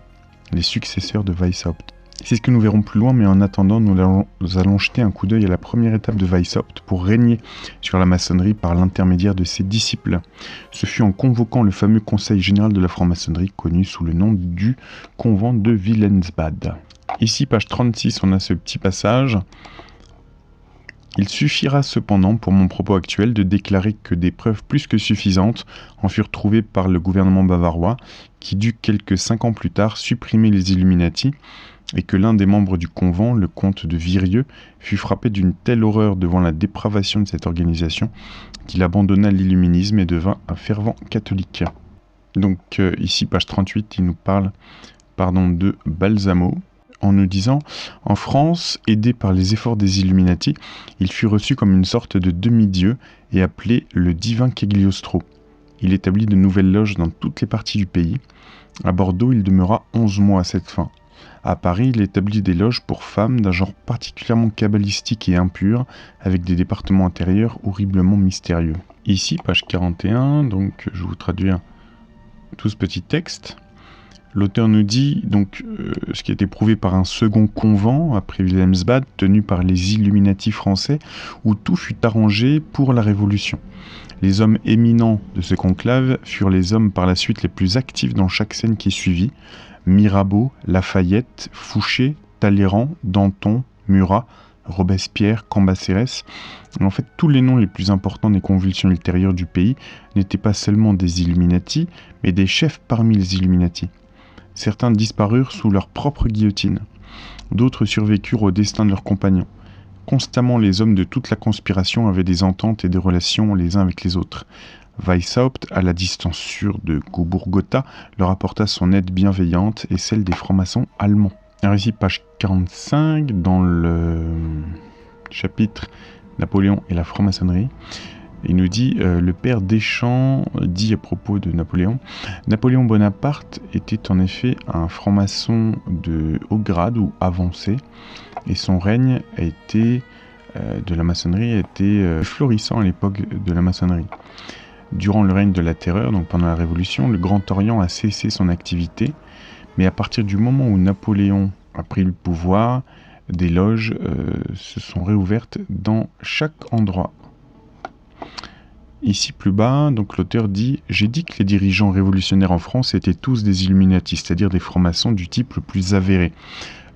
[SPEAKER 1] les successeurs de Weishaupt. C'est ce que nous verrons plus loin, mais en attendant, nous allons jeter un coup d'œil à la première étape de Weishaupt pour régner sur la maçonnerie par l'intermédiaire de ses disciples. Ce fut en convoquant le fameux Conseil général de la franc-maçonnerie, connu sous le nom du Convent de Wilhelmsbad. Ici, page 36, on a ce petit passage. Il suffira cependant pour mon propos actuel de déclarer que des preuves plus que suffisantes en furent trouvées par le gouvernement bavarois, qui dut quelques 5 ans plus tard supprimer les Illuminati, et que l'un des membres du convent, le comte de Virieu, fut frappé d'une telle horreur devant la dépravation de cette organisation qu'il abandonna l'illuminisme et devint un fervent catholique. Donc ici, page 38, il nous parle de Balsamo, en nous disant « En France, aidé par les efforts des Illuminati, il fut reçu comme une sorte de demi-dieu et appelé le divin Cagliostro. Il établit de nouvelles loges dans toutes les parties du pays. À Bordeaux, il demeura 11 mois à cette fin. À Paris, il établit des loges pour femmes d'un genre particulièrement cabalistique et impur, avec des départements intérieurs horriblement mystérieux. » Ici, page 41, donc je vais vous traduire tout ce petit texte. L'auteur nous dit donc ce qui a été prouvé par un second convent après Wilhelmsbad, tenu par les Illuminati français, où tout fut arrangé pour la Révolution. Les hommes éminents de ce conclave furent les hommes par la suite les plus actifs dans chaque scène qui suivit: Mirabeau, Lafayette, Fouché, Talleyrand, Danton, Murat, Robespierre, Cambacérès. En fait, tous les noms les plus importants des convulsions ultérieures du pays n'étaient pas seulement des Illuminati, mais des chefs parmi les Illuminati. Certains disparurent sous leur propre guillotine. D'autres survécurent au destin de leurs compagnons. Constamment, les hommes de toute la conspiration avaient des ententes et des relations les uns avec les autres. Weishaupt, à la distance sûre de Coburg-Gotha, leur apporta son aide bienveillante et celle des francs-maçons allemands. Alors ici, page 45, dans le chapitre Napoléon et la franc-maçonnerie, il nous dit, le père Deschamps dit à propos de Napoléon: Napoléon Bonaparte était en effet un franc-maçon de haut grade ou avancé, et son règne a été, de la maçonnerie a été florissant à l'époque de la maçonnerie. Durant le règne de la Terreur, donc pendant la Révolution, le Grand Orient a cessé son activité, mais à partir du moment où Napoléon a pris le pouvoir, des loges se sont réouvertes dans chaque endroit. Ici plus bas, donc l'auteur dit « J'ai dit que les dirigeants révolutionnaires en France étaient tous des Illuminati, c'est-à-dire des francs-maçons du type le plus avéré,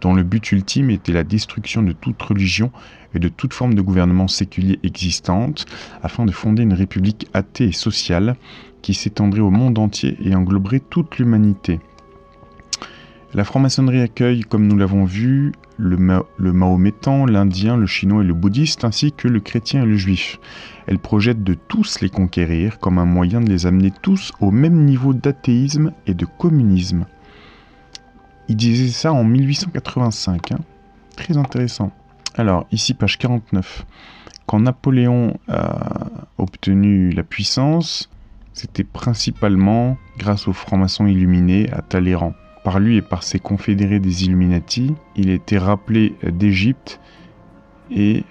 [SPEAKER 1] dont le but ultime était la destruction de toute religion et de toute forme de gouvernement séculier existante, afin de fonder une république athée et sociale qui s'étendrait au monde entier et engloberait toute l'humanité. La franc-maçonnerie accueille, comme nous l'avons vu, le mahométan, l'indien, le chinois et le bouddhiste, ainsi que le chrétien et le juif. Elle projette de tous les conquérir comme un moyen de les amener tous au même niveau d'athéisme et de communisme. Il disait ça en 1885, Très intéressant. Alors, ici, page 49. Quand Napoléon a obtenu la puissance, c'était principalement grâce aux francs-maçons illuminés à Talleyrand. Par lui et par ses confédérés des Illuminati, il a été rappelé d'Égypte et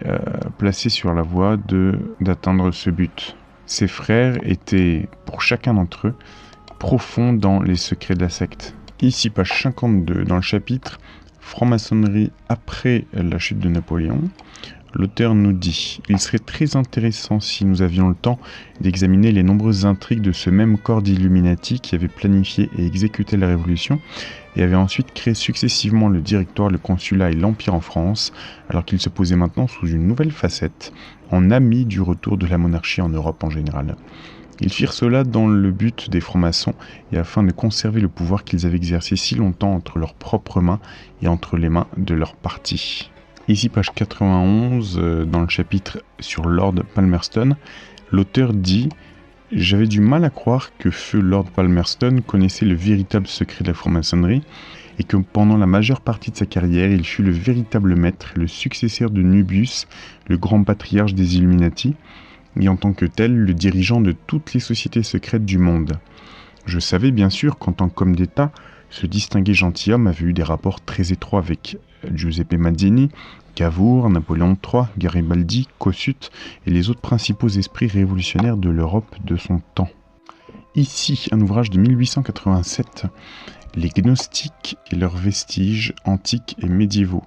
[SPEAKER 1] placé sur la voie d'atteindre ce but. Ses frères étaient, pour chacun d'entre eux, profond dans les secrets de la secte. Ici, page 52, dans le chapitre Franc-maçonnerie après la chute de Napoléon, l'auteur nous dit « Il serait très intéressant si nous avions le temps d'examiner les nombreuses intrigues de ce même corps d'Illuminati qui avait planifié et exécuté la Révolution et avait ensuite créé successivement le Directoire, le Consulat et l'Empire en France, alors qu'il se posait maintenant sous une nouvelle facette, en ami du retour de la monarchie en Europe en général. Ils firent cela dans le but des francs-maçons et afin de conserver le pouvoir qu'ils avaient exercé si longtemps entre leurs propres mains et entre les mains de leur parti. » Ici, page 91, dans le chapitre sur Lord Palmerston, l'auteur dit « J'avais du mal à croire que feu Lord Palmerston connaissait le véritable secret de la franc-maçonnerie et que pendant la majeure partie de sa carrière, il fut le véritable maître, le successeur de Nubius, le grand patriarche des Illuminati, et en tant que tel, le dirigeant de toutes les sociétés secrètes du monde. Je savais bien sûr qu'en tant qu'homme d'État, ce distingué gentilhomme avait eu des rapports très étroits avec Giuseppe Mazzini, Cavour, Napoléon III, Garibaldi, Kossuth et les autres principaux esprits révolutionnaires de l'Europe de son temps. Ici, un ouvrage de 1887, Les Gnostiques et leurs vestiges antiques et médiévaux,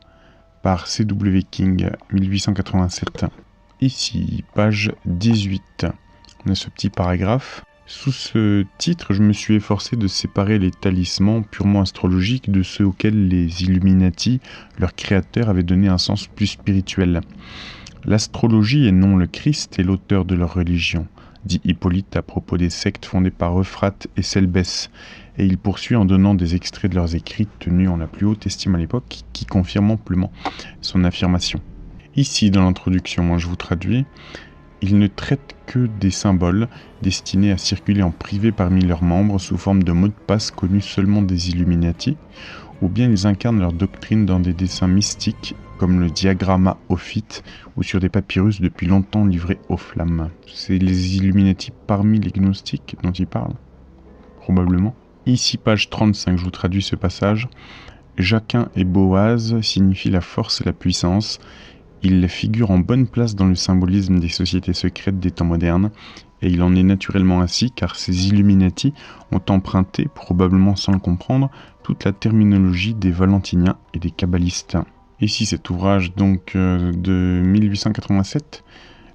[SPEAKER 1] par C.W. King, 1887. Ici, page 18, on a ce petit paragraphe. Sous ce titre, je me suis efforcé de séparer les talismans purement astrologiques de ceux auxquels les Illuminati, leurs créateurs, avaient donné un sens plus spirituel. L'astrologie et non le Christ est l'auteur de leur religion, dit Hippolyte à propos des sectes fondées par Euphrate et Selbès, et il poursuit en donnant des extraits de leurs écrits tenus en la plus haute estime à l'époque, qui confirment amplement son affirmation. Ici, dans l'introduction, je vous traduis. Ils ne traitent que des symboles destinés à circuler en privé parmi leurs membres sous forme de mots de passe connus seulement des Illuminati, ou bien ils incarnent leur doctrine dans des dessins mystiques comme le diagramma ophite ou sur des papyrus depuis longtemps livrés aux flammes. C'est les Illuminati parmi les gnostiques dont ils parlent, probablement. Ici, page 35, je vous traduis ce passage. Jacquin et Boaz signifient la force et la puissance. Il figure en bonne place dans le symbolisme des sociétés secrètes des temps modernes, et il en est naturellement ainsi car ces Illuminati ont emprunté, probablement sans le comprendre, toute la terminologie des Valentiniens et des Kabbalistes. Ici cet ouvrage donc de 1887,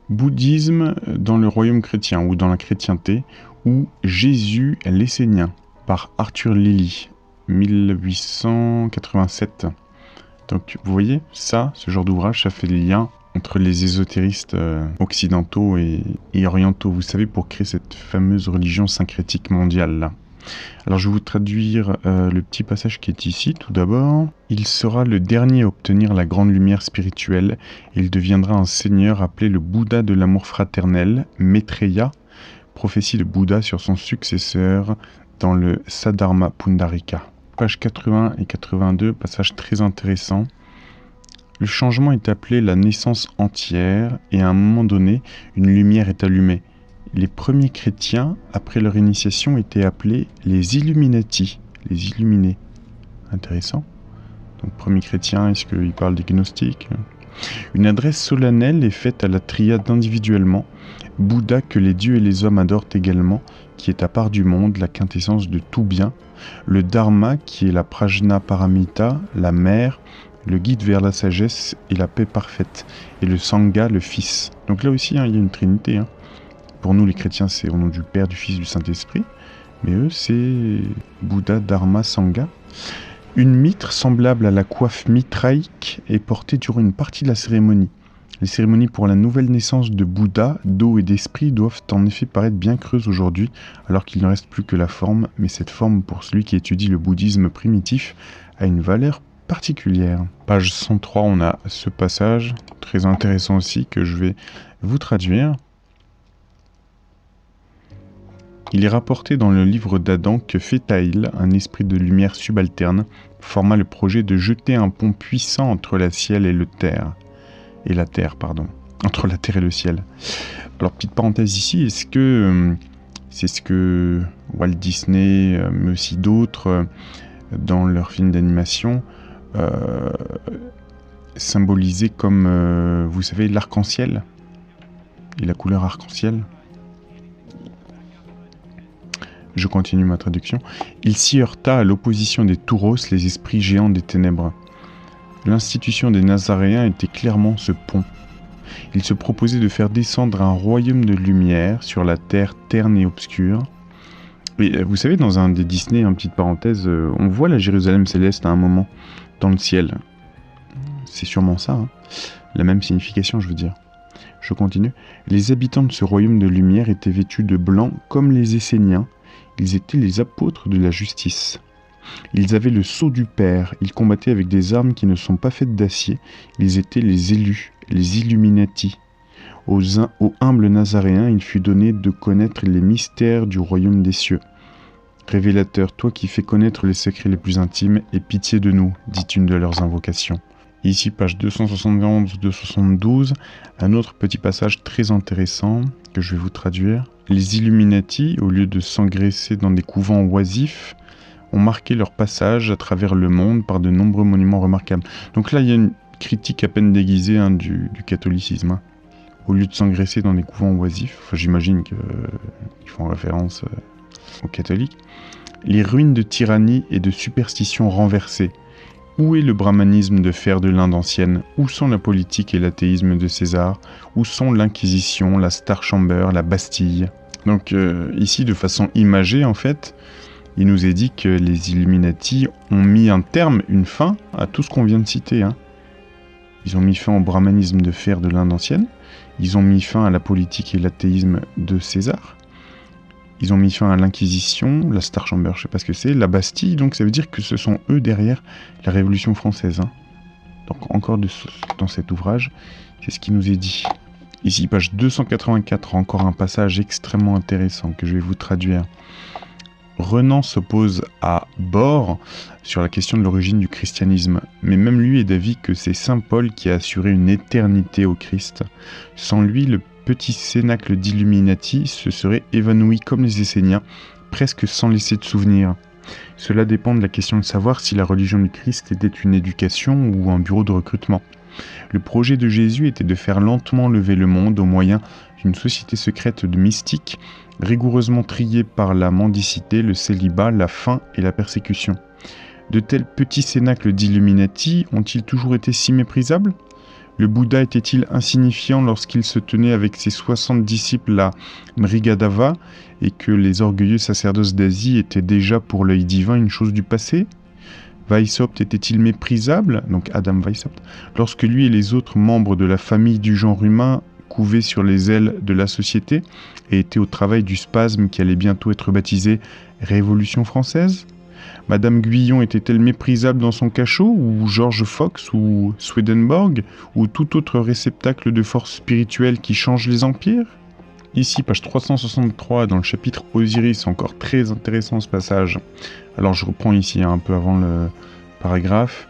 [SPEAKER 1] Bouddhisme dans le royaume chrétien ou dans la chrétienté, ou Jésus l'essénien, par Arthur Lilly, 1887. Donc vous voyez, ça, ce genre d'ouvrage, ça fait le lien entre les ésotéristes occidentaux et orientaux, vous savez, pour créer cette fameuse religion syncrétique mondiale là. Alors je vais vous traduire le petit passage qui est ici, tout d'abord. Il sera le dernier à obtenir la grande lumière spirituelle, et il deviendra un seigneur appelé le Bouddha de l'amour fraternel, Maitreya, prophétie de Bouddha sur son successeur dans le Saddharma Pundarika. Page 80 et 82, passage très intéressant. Le changement est appelé la naissance entière et à un moment donné, une lumière est allumée. Les premiers chrétiens, après leur initiation, étaient appelés les Illuminati, les illuminés. Intéressant. Donc, premier chrétien, est-ce qu'il parle des gnostiques ? Une adresse solennelle est faite à la triade individuellement, Bouddha que les dieux et les hommes adorent également, qui est à part du monde, la quintessence de tout bien, le Dharma qui est la Prajna Paramita, la mère, le guide vers la sagesse et la paix parfaite, et le Sangha, le Fils. Donc là aussi, il y a une trinité. Pour nous les chrétiens, c'est au nom du Père, du Fils, du Saint-Esprit, mais eux, c'est Bouddha, Dharma, Sangha. Une mitre semblable à la coiffe mitraïque est portée durant une partie de la cérémonie. Les cérémonies pour la nouvelle naissance de Bouddha, d'eau et d'esprit doivent en effet paraître bien creuses aujourd'hui, alors qu'il ne reste plus que la forme, mais cette forme, pour celui qui étudie le bouddhisme primitif, a une valeur particulière. Page 103, on a ce passage, très intéressant aussi, que je vais vous traduire. Il est rapporté dans le livre d'Adam que Phétaïl, un esprit de lumière subalterne, forma le projet de jeter un pont puissant entre la ciel et le terre. Et la terre, pardon. Entre la terre et le ciel. Alors, petite parenthèse ici, est-ce que c'est ce que Walt Disney, mais aussi d'autres, dans leurs films d'animation, symbolisaient comme, vous savez, l'arc-en-ciel et la couleur arc-en-ciel ? Je continue ma traduction. Il s'y heurta à l'opposition des tauros, les esprits géants des ténèbres. L'institution des Nazaréens était clairement ce pont. Il se proposait de faire descendre un royaume de lumière sur la terre terne et obscure. Et vous savez, dans un des Disney, une petite parenthèse, on voit la Jérusalem céleste à un moment dans le ciel. C'est sûrement ça, hein. La même signification, je veux dire. Je continue. Les habitants de ce royaume de lumière étaient vêtus de blanc comme les Esséniens. Ils étaient les apôtres de la justice. Ils avaient le sceau du Père. Ils combattaient avec des armes qui ne sont pas faites d'acier. Ils étaient les élus, les Illuminati. Aux humbles Nazaréens, il fut donné de connaître les mystères du royaume des cieux. Révélateur, toi qui fais connaître les secrets les plus intimes, aie pitié de nous, dit une de leurs invocations. Ici, page 271-272, un autre petit passage très intéressant que je vais vous traduire. Les Illuminati, au lieu de s'engraisser dans des couvents oisifs, ont marqué leur passage à travers le monde par de nombreux monuments remarquables. Donc là, il y a une critique à peine déguisée du catholicisme. Hein. Au lieu de s'engraisser dans des couvents oisifs, j'imagine qu'ils font référence aux catholiques, les ruines de tyrannie et de superstition renversées. Où est le brahmanisme de fer de l'Inde ancienne? Où sont la politique et l'athéisme de César? Où sont l'Inquisition, la Star Chamber, la Bastille? Donc ici, de façon imagée, en fait, il nous est dit que les Illuminati ont mis un terme, une fin, à tout ce qu'on vient de citer. Hein. Ils ont mis fin au brahmanisme de fer de l'Inde ancienne. Ils ont mis fin à la politique et l'athéisme de César. Ils ont mis fin à l'Inquisition, la Star Chamber, je ne sais pas ce que c'est, la Bastille, donc ça veut dire que ce sont eux derrière la Révolution française. Hein. Donc encore dans cet ouvrage, c'est ce qui nous est dit. Ici, page 284, encore un passage extrêmement intéressant que je vais vous traduire. Renan s'oppose à Bord sur la question de l'origine du christianisme, mais même lui est d'avis que c'est saint Paul qui a assuré une éternité au Christ. Sans lui, le petit cénacle d'Illuminati se serait évanoui comme les Esséniens, presque sans laisser de souvenir. Cela dépend de la question de savoir si la religion du Christ était une éducation ou un bureau de recrutement. Le projet de Jésus était de faire lentement lever le monde au moyen d'une société secrète de mystiques, rigoureusement triés par la mendicité, le célibat, la faim et la persécution. De tels petits cénacles d'Illuminati ont-ils toujours été si méprisables ? Le Bouddha était-il insignifiant lorsqu'il se tenait avec ses 60 disciples à Mrigadava et que les orgueilleux sacerdoces d'Asie étaient déjà pour l'œil divin une chose du passé ? Weishaupt était-il méprisable, donc Adam Weishaupt, lorsque lui et les autres membres de la famille du genre humain couvaient sur les ailes de la société et étaient au travail du spasme qui allait bientôt être baptisé Révolution française ? Madame Guyon était-elle méprisable dans son cachot, ou George Fox, ou Swedenborg, ou tout autre réceptacle de force spirituelle qui change les empires ? Ici, page 363, dans le chapitre Osiris, encore très intéressant ce passage. Alors je reprends ici un peu avant le paragraphe.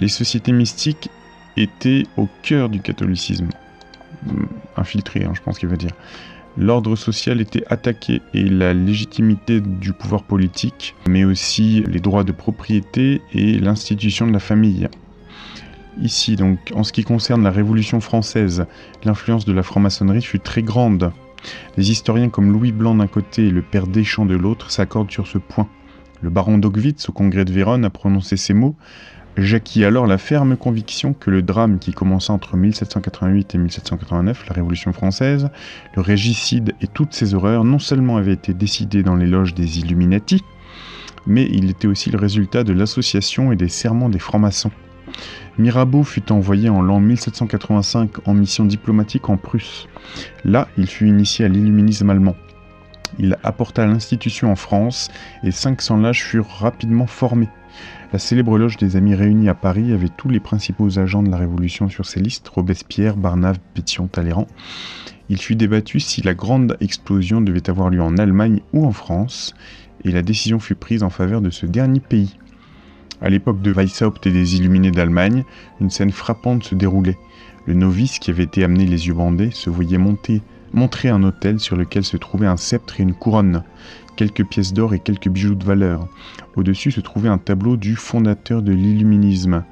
[SPEAKER 1] Les sociétés mystiques étaient au cœur du catholicisme. Infiltrées, je pense qu'il veut dire. L'ordre social était attaqué et la légitimité du pouvoir politique, mais aussi les droits de propriété et l'institution de la famille. Ici, donc, en ce qui concerne la Révolution française, l'influence de la franc-maçonnerie fut très grande. Les historiens comme Louis Blanc d'un côté et le père Deschamps de l'autre s'accordent sur ce point. Le baron d'Augwitz, au congrès de Vérone, a prononcé ces mots. J'acquis alors la ferme conviction que le drame qui commença entre 1788 et 1789, la Révolution française, le régicide et toutes ses horreurs, non seulement avaient été décidés dans les loges des Illuminati, mais il était aussi le résultat de l'association et des serments des francs-maçons. Mirabeau fut envoyé en l'an 1785 en mission diplomatique en Prusse. Là, il fut initié à l'illuminisme allemand. Il apporta l'institution en France et 500 loges furent rapidement formées. La célèbre loge des Amis réunis à Paris avait tous les principaux agents de la Révolution sur ses listes, Robespierre, Barnave, Pétion, Talleyrand. Il fut débattu si la grande explosion devait avoir lieu en Allemagne ou en France, et la décision fut prise en faveur de ce dernier pays. À l'époque de Weishaupt et des Illuminés d'Allemagne, une scène frappante se déroulait. Le novice, qui avait été amené les yeux bandés, se voyait montrer un autel sur lequel se trouvait un sceptre et une couronne, quelques pièces d'or et quelques bijoux de valeur. Au-dessus se trouvait un tableau du fondateur de l'illuminisme,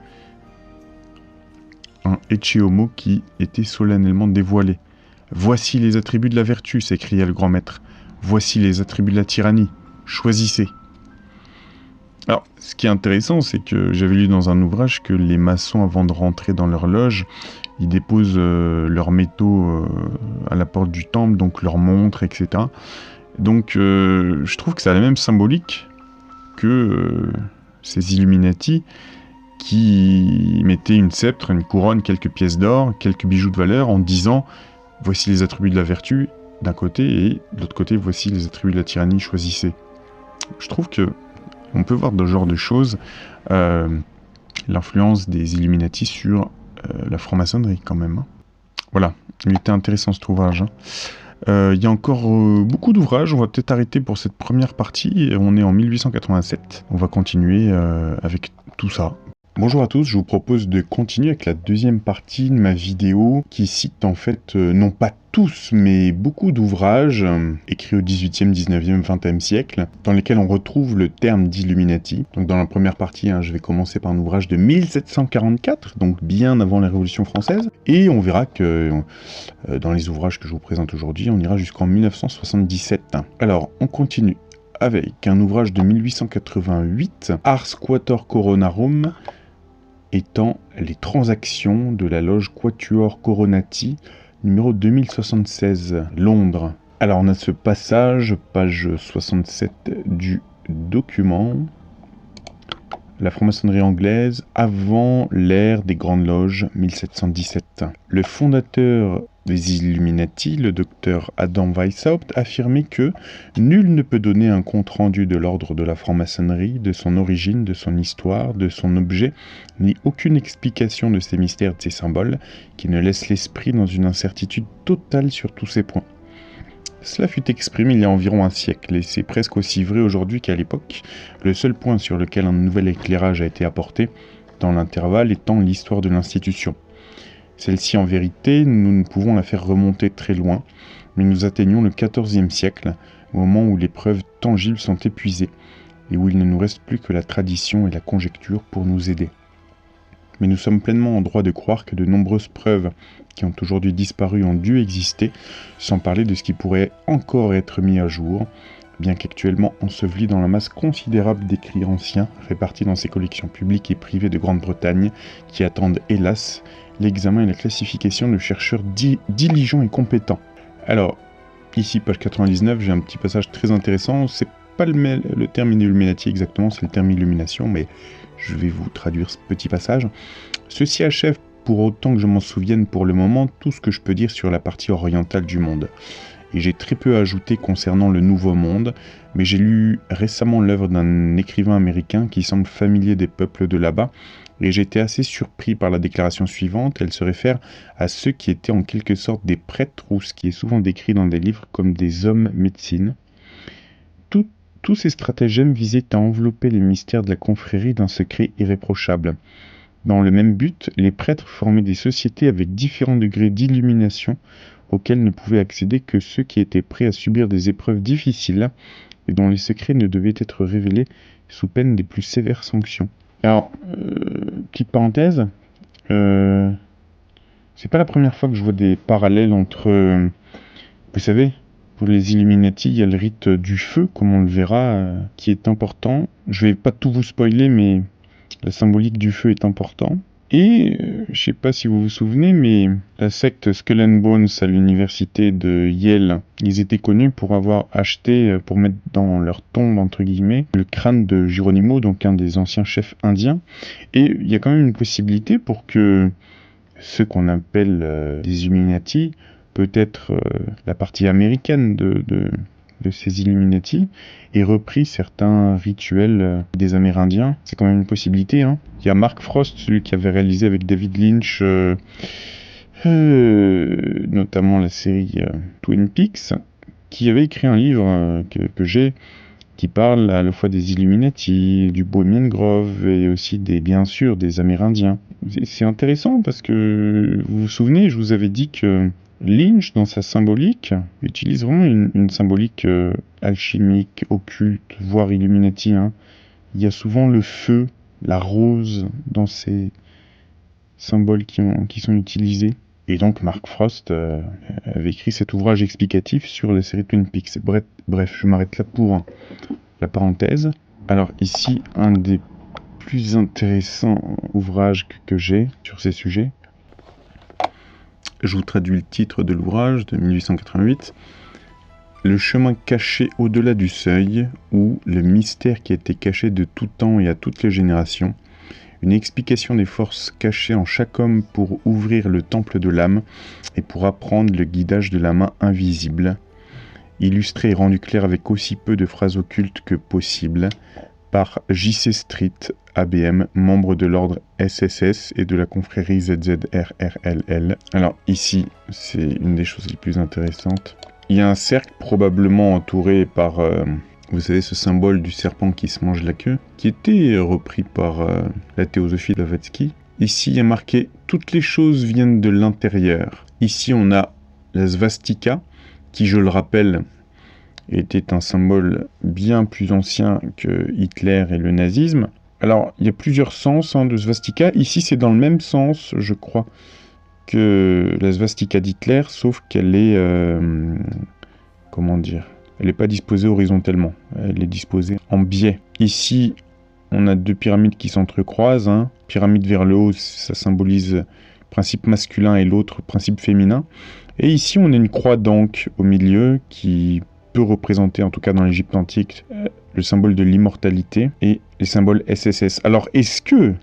[SPEAKER 1] un Ecce Homo qui était solennellement dévoilé. « Voici les attributs de la vertu !» s'écria le grand maître. voici les attributs de la tyrannie, choisissez. Alors, ce qui est intéressant, c'est que j'avais lu dans un ouvrage que les maçons, avant de rentrer dans leur loge, ils déposent leurs métaux à la porte du temple, donc leurs montres, etc. Donc, je trouve que ça a la même symbolique que ces Illuminati qui mettaient une sceptre, une couronne, quelques pièces d'or, quelques bijoux de valeur, en disant « Voici les attributs de la vertu » d'un côté, et de l'autre côté « Voici les attributs de la tyrannie, choisissez ». Je trouve que on peut voir de ce genre de choses l'influence des Illuminati sur la franc-maçonnerie quand même. Hein. Voilà, il était intéressant cet ouvrage. Il y a encore beaucoup d'ouvrages, on va peut-être arrêter pour cette première partie, on est en 1887, on va continuer avec tout ça. Bonjour à tous, je vous propose de continuer avec la deuxième partie de ma vidéo qui cite en fait, non pas tous, mais beaucoup d'ouvrages écrits au 18e, 19e, 20e siècle, dans lesquels on retrouve le terme d'Illuminati. Donc dans la première partie, je vais commencer par un ouvrage de 1744, donc bien avant la Révolution française, et on verra que dans les ouvrages que je vous présente aujourd'hui, on ira jusqu'en 1977. Alors, on continue avec un ouvrage de 1888, Ars Quator Coronarum, étant les transactions de la loge Quatuor Coronati, numéro 2076, Londres. Alors on a ce passage, page 67 du document. La franc-maçonnerie anglaise avant l'ère des Grandes Loges, 1717. Le fondateur des Illuminati, le docteur Adam Weishaupt, affirmait que nul ne peut donner un compte-rendu de l'ordre de la franc-maçonnerie, de son origine, de son histoire, de son objet, ni aucune explication de ses mystères et de ses symboles, qui ne laisse l'esprit dans une incertitude totale sur tous ces points. Cela fut exprimé il y a environ un siècle, et c'est presque aussi vrai aujourd'hui qu'à l'époque, le seul point sur lequel un nouvel éclairage a été apporté, dans l'intervalle, étant l'histoire de l'institution. Celle-ci, en vérité, nous ne pouvons la faire remonter très loin, mais nous atteignons le XIVe siècle, au moment où les preuves tangibles sont épuisées, et où il ne nous reste plus que la tradition et la conjecture pour nous aider. Mais nous sommes pleinement en droit de croire que de nombreuses preuves qui ont aujourd'hui disparu ont dû exister, sans parler de ce qui pourrait encore être mis à jour, bien qu'actuellement enseveli dans la masse considérable d'écrits anciens répartis dans ces collections publiques et privées de Grande-Bretagne, qui attendent, hélas, l'examen et la classification de chercheurs diligents et compétents. Alors, ici, page 99, j'ai un petit passage très intéressant, c'est pas le terme Illuminati exactement, c'est le terme illumination, mais je vais vous traduire ce petit passage. Ceci achève, pour autant que je m'en souvienne pour le moment, tout ce que je peux dire sur la partie orientale du monde. Et j'ai très peu à ajouter concernant le Nouveau Monde, mais j'ai lu récemment l'œuvre d'un écrivain américain qui semble familier des peuples de là-bas, et j'ai été assez surpris par la déclaration suivante. Elle se réfère à ceux qui étaient en quelque sorte des prêtres, ou ce qui est souvent décrit dans des livres comme des hommes médecine. Tous ces stratagèmes visaient à envelopper les mystères de la confrérie d'un secret irréprochable. Dans le même but, les prêtres formaient des sociétés avec différents degrés d'illumination auxquels ne pouvaient accéder que ceux qui étaient prêts à subir des épreuves difficiles et dont les secrets ne devaient être révélés sous peine des plus sévères sanctions. Alors, petite parenthèse, c'est pas la première fois que je vois des parallèles entre, vous savez, pour les Illuminati, il y a le rite du feu, comme on le verra, qui est important. Je vais pas tout vous spoiler, mais la symbolique du feu est important. Et, je sais pas si vous vous souvenez, mais la secte Skull and Bones à l'université de Yale, ils étaient connus pour avoir acheté, pour mettre dans leur tombe, entre guillemets, le crâne de Geronimo, donc un des anciens chefs indiens. Et il y a quand même une possibilité pour que ceux qu'on appelle des Illuminati, peut-être la partie américaine de ces Illuminati, aient repris certains rituels des Amérindiens. C'est quand même une possibilité. Hein. Il y a Mark Frost, celui qui avait réalisé avec David Lynch, notamment la série Twin Peaks, qui avait écrit un livre que j'ai, qui parle à la fois des Illuminati, du Bohemian Grove et aussi bien sûr des Amérindiens. C'est intéressant parce que vous vous souvenez, je vous avais dit que Lynch, dans sa symbolique, utilise vraiment une symbolique alchimique, occulte, voire Illuminati. Hein. Il y a souvent le feu, la rose dans ces symboles qui sont utilisés. Et donc Mark Frost avait écrit cet ouvrage explicatif sur la série Twin Peaks. Bref, je m'arrête là pour la parenthèse. Alors ici, un des plus intéressants ouvrages que j'ai sur ces sujets. Je vous traduis le titre de l'ouvrage de 1888. Le chemin caché au-delà du seuil, ou le mystère qui a été caché de tout temps et à toutes les générations. Une explication des forces cachées en chaque homme pour ouvrir le temple de l'âme et pour apprendre le guidage de la main invisible. Illustré et rendu clair avec aussi peu de phrases occultes que possible par J.C. Street, ABM, membre de l'ordre SSS et de la confrérie ZZRRLL. Alors ici, c'est une des choses les plus intéressantes. Il y a un cercle probablement entouré par, vous savez, ce symbole du serpent qui se mange la queue, qui était repris par la théosophie de Blavatsky. Ici, il y a marqué « Toutes les choses viennent de l'intérieur ». Ici, on a la svastika, qui, je le rappelle, était un symbole bien plus ancien que Hitler et le nazisme. Alors, il y a plusieurs sens de svastika. Ici, c'est dans le même sens, je crois, que la svastika d'Hitler, sauf qu'elle est, comment dire, elle n'est pas disposée horizontalement, elle est disposée en biais. Ici, on a deux pyramides qui s'entrecroisent, pyramide vers le haut, ça symbolise principe masculin et l'autre principe féminin. Et ici, on a une croix d'Ankh au milieu qui peut représenter, en tout cas dans l'Égypte antique, le symbole de l'immortalité et les symboles SSS. Alors, est-ce que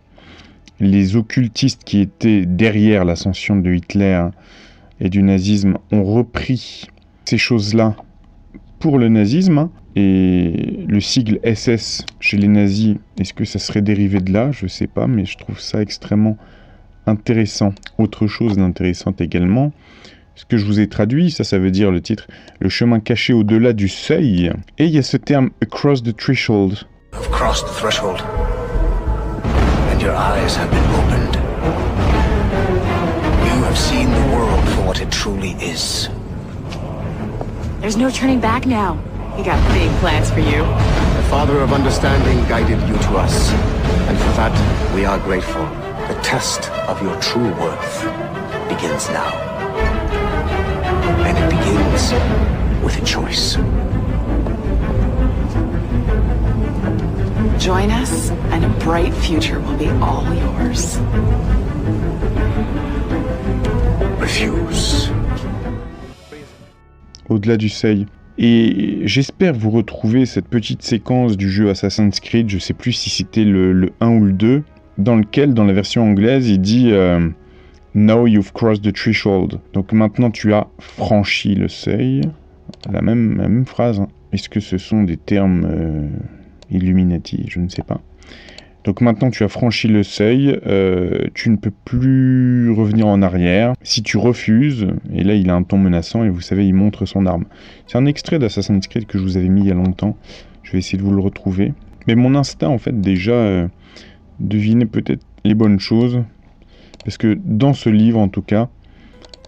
[SPEAKER 1] les occultistes qui étaient derrière l'ascension de Hitler et du nazisme ont repris ces choses-là pour le nazisme, et le sigle SS chez les nazis, est-ce que ça serait dérivé de là? Je ne sais pas, mais je trouve ça extrêmement intéressant. Autre chose d'intéressante également, ce que je vous ai traduit, ça veut dire le titre « Le chemin caché au-delà du seuil ». Et il y a ce terme « across the threshold ».
[SPEAKER 2] You've crossed the threshold, and your eyes have been opened. You have seen the world for what it truly is.
[SPEAKER 3] There's no turning back now. We got big plans for you.
[SPEAKER 2] The Father of Understanding guided you to us, and for that we are grateful. The test of your true worth begins now. And it begins with a choice.
[SPEAKER 3] Join us, and a bright future will be all yours.
[SPEAKER 2] Refuse.
[SPEAKER 1] Au-delà du seuil. Et j'espère vous retrouver cette petite séquence du jeu Assassin's Creed, je sais plus si c'était le 1 ou le 2, dans lequel, dans la version anglaise, il dit Now you've crossed the threshold. Donc maintenant tu as franchi le seuil. La même phrase. Est-ce que ce sont des termes Illuminati? Je ne sais pas. Donc maintenant tu as franchi le seuil, tu ne peux plus revenir en arrière. Si tu refuses, et là il a un ton menaçant et vous savez il montre son arme. C'est un extrait d'Assassin's Creed que je vous avais mis il y a longtemps. Je vais essayer de vous le retrouver. Mais mon instinct en fait déjà devinait peut-être les bonnes choses. Parce que dans ce livre en tout cas,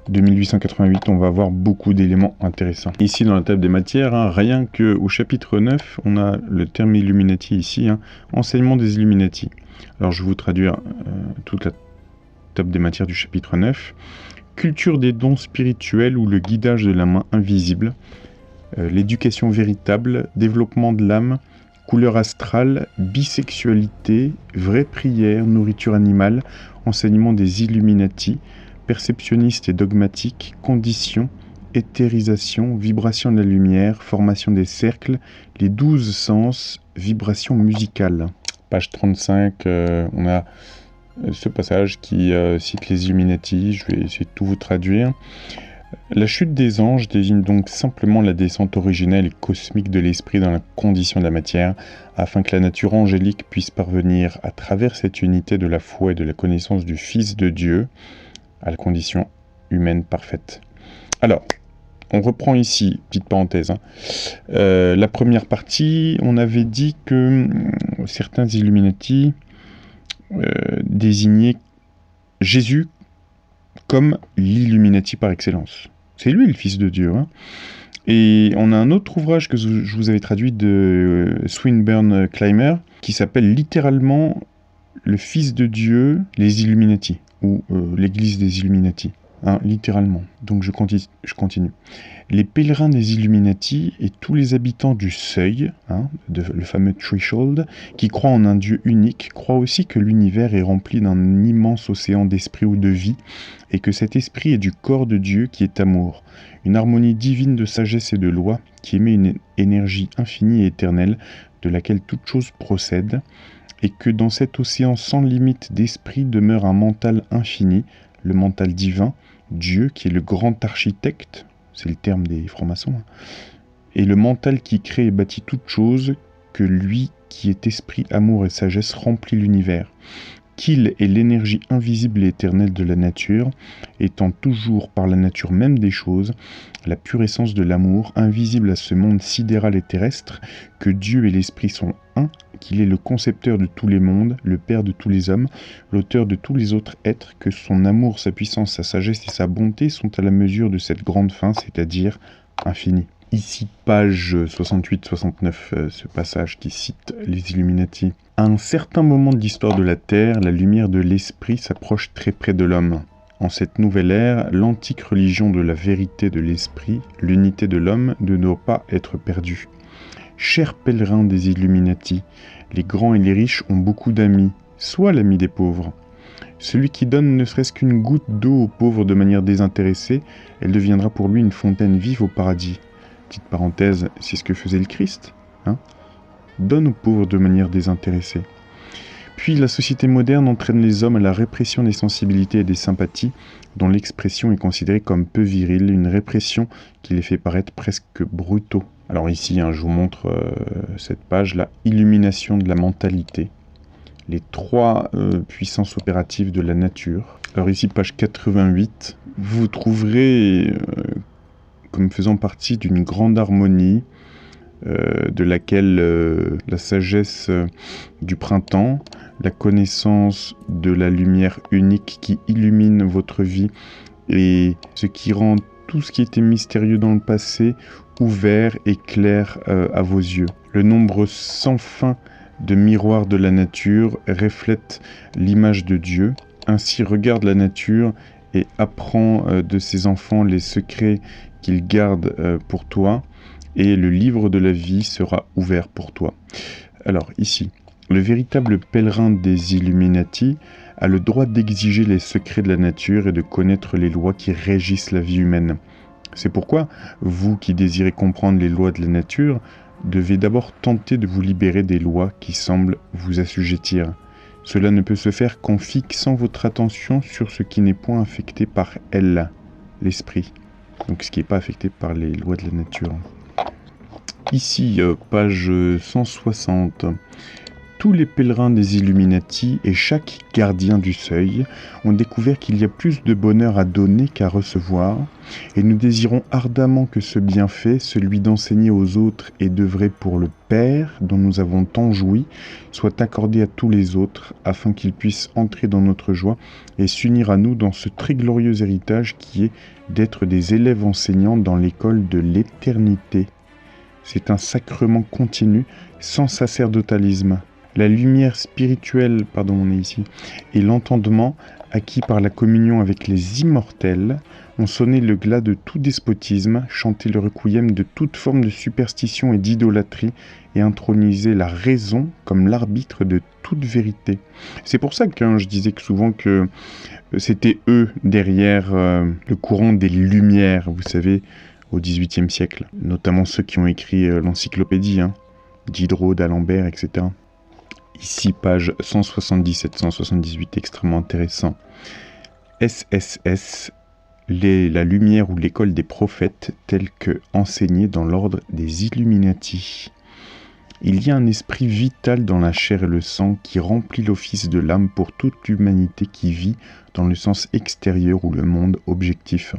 [SPEAKER 1] de 1888, on va avoir beaucoup d'éléments intéressants. Ici dans la table des matières, rien qu'au chapitre 9, on a le terme Illuminati ici, enseignement des Illuminati. Alors je vais vous traduire toute la table des matières du chapitre 9. Culture des dons spirituels ou le guidage de la main invisible, l'éducation véritable, développement de l'âme, couleur astrale, bisexualité, vraie prière, nourriture animale, enseignement des Illuminati, perceptionniste et dogmatique, conditions, éthérisation, vibration de la lumière, formation des cercles, les 12 sens, vibration musicale. Page 35, on a ce passage qui cite les Illuminati, je vais essayer de tout vous traduire. La chute des anges désigne donc simplement la descente originelle et cosmique de l'esprit dans la condition de la matière, afin que la nature angélique puisse parvenir, à travers cette unité de la foi et de la connaissance du Fils de Dieu, à la condition humaine parfaite. Alors, on reprend ici, petite parenthèse, la première partie, on avait dit que certains Illuminati désignaient Jésus comme l'Illuminati par excellence. C'est lui le Fils de Dieu. Et on a un autre ouvrage que je vous avais traduit de Swinburne Clymer, qui s'appelle littéralement Le Fils de Dieu, les Illuminati, ou l'Église des Illuminati. hein, littéralement. Donc je continue. Les pèlerins des Illuminati et tous les habitants du seuil, hein, le fameux threshold, qui croient en un Dieu unique, croient aussi que l'univers est rempli d'un immense océan d'esprit ou de vie, et que cet esprit est du corps de Dieu qui est amour, une harmonie divine de sagesse et de loi, qui émet une énergie infinie et éternelle, de laquelle toute chose procède, et que dans cet océan sans limite d'esprit demeure un mental infini, le mental divin, Dieu qui est le grand architecte, c'est le terme des francs-maçons, hein, et le mental qui crée et bâtit toute chose, que lui qui est esprit, amour et sagesse remplit l'univers, qu'il est l'énergie invisible et éternelle de la nature, étant toujours par la nature même des choses, la pure essence de l'amour, invisible à ce monde sidéral et terrestre, que Dieu et l'esprit sont un, qu'il est le concepteur de tous les mondes, le père de tous les hommes, l'auteur de tous les autres êtres, que son amour, sa puissance, sa sagesse et sa bonté sont à la mesure de cette grande fin, c'est-à-dire infini. Ici, page 68-69, ce passage qui cite les Illuminati. À un certain moment de l'histoire de la Terre, la lumière de l'esprit s'approche très près de l'homme. En cette nouvelle ère, l'antique religion de la vérité de l'esprit, l'unité de l'homme, ne doit pas être perdue. Chers pèlerins des Illuminati, les grands et les riches ont beaucoup d'amis, sois l'ami des pauvres. Celui qui donne ne serait-ce qu'une goutte d'eau aux pauvres de manière désintéressée, elle deviendra pour lui une fontaine vive au paradis. Petite parenthèse, c'est ce que faisait le Christ, hein ? Donne aux pauvres de manière désintéressée. Puis la société moderne entraîne les hommes à la répression des sensibilités et des sympathies, dont l'expression est considérée comme peu virile, une répression qui les fait paraître presque brutaux. Alors ici, hein, je vous montre cette page, la illumination de la mentalité, les trois puissances opératives de la nature. Alors ici, page 88, vous trouverez comme faisant partie d'une grande harmonie, de laquelle la sagesse du printemps, la connaissance de la lumière unique qui illumine votre vie et ce qui rend tout ce qui était mystérieux dans le passé ouvert et clair à vos yeux. Le nombre sans fin de miroirs de la nature reflète l'image de Dieu. Ainsi regarde la nature et apprends de ses enfants les secrets qu'il garde pour toi, et le livre de la vie sera ouvert pour toi. Alors ici, le véritable pèlerin des Illuminati a le droit d'exiger les secrets de la nature et de connaître les lois qui régissent la vie humaine. C'est pourquoi, vous qui désirez comprendre les lois de la nature, devez d'abord tenter de vous libérer des lois qui semblent vous assujettir. Cela ne peut se faire qu'en fixant votre attention sur ce qui n'est point affecté par elle, l'esprit. Donc ce qui n'est pas affecté par les lois de la nature. Ici, page 160. Tous les pèlerins des Illuminati et chaque gardien du seuil ont découvert qu'il y a plus de bonheur à donner qu'à recevoir, et nous désirons ardemment que ce bienfait, celui d'enseigner aux autres et d'œuvrer pour le Père, dont nous avons tant joui, soit accordé à tous les autres, afin qu'ils puissent entrer dans notre joie et s'unir à nous dans ce très glorieux héritage qui est d'être des élèves enseignants dans l'école de l'éternité. C'est un sacrement continu, sans sacerdotalisme. La lumière spirituelle, et l'entendement, acquis par la communion avec les immortels, ont sonné le glas de tout despotisme, chanté le requiem de toute forme de superstition et d'idolâtrie, et intronisé la raison comme l'arbitre de toute vérité. C'est pour ça que je disais souvent que c'était eux derrière le courant des Lumières, vous savez, au XVIIIe siècle, notamment ceux qui ont écrit l'encyclopédie, Diderot, d'Alembert, etc. Ici, page 177-178, extrêmement intéressant. SSS, la lumière ou l'école des prophètes, telle que enseignée dans l'ordre des Illuminati. Il y a un esprit vital dans la chair et le sang qui remplit l'office de l'âme pour toute l'humanité qui vit dans le sens extérieur ou le monde objectif.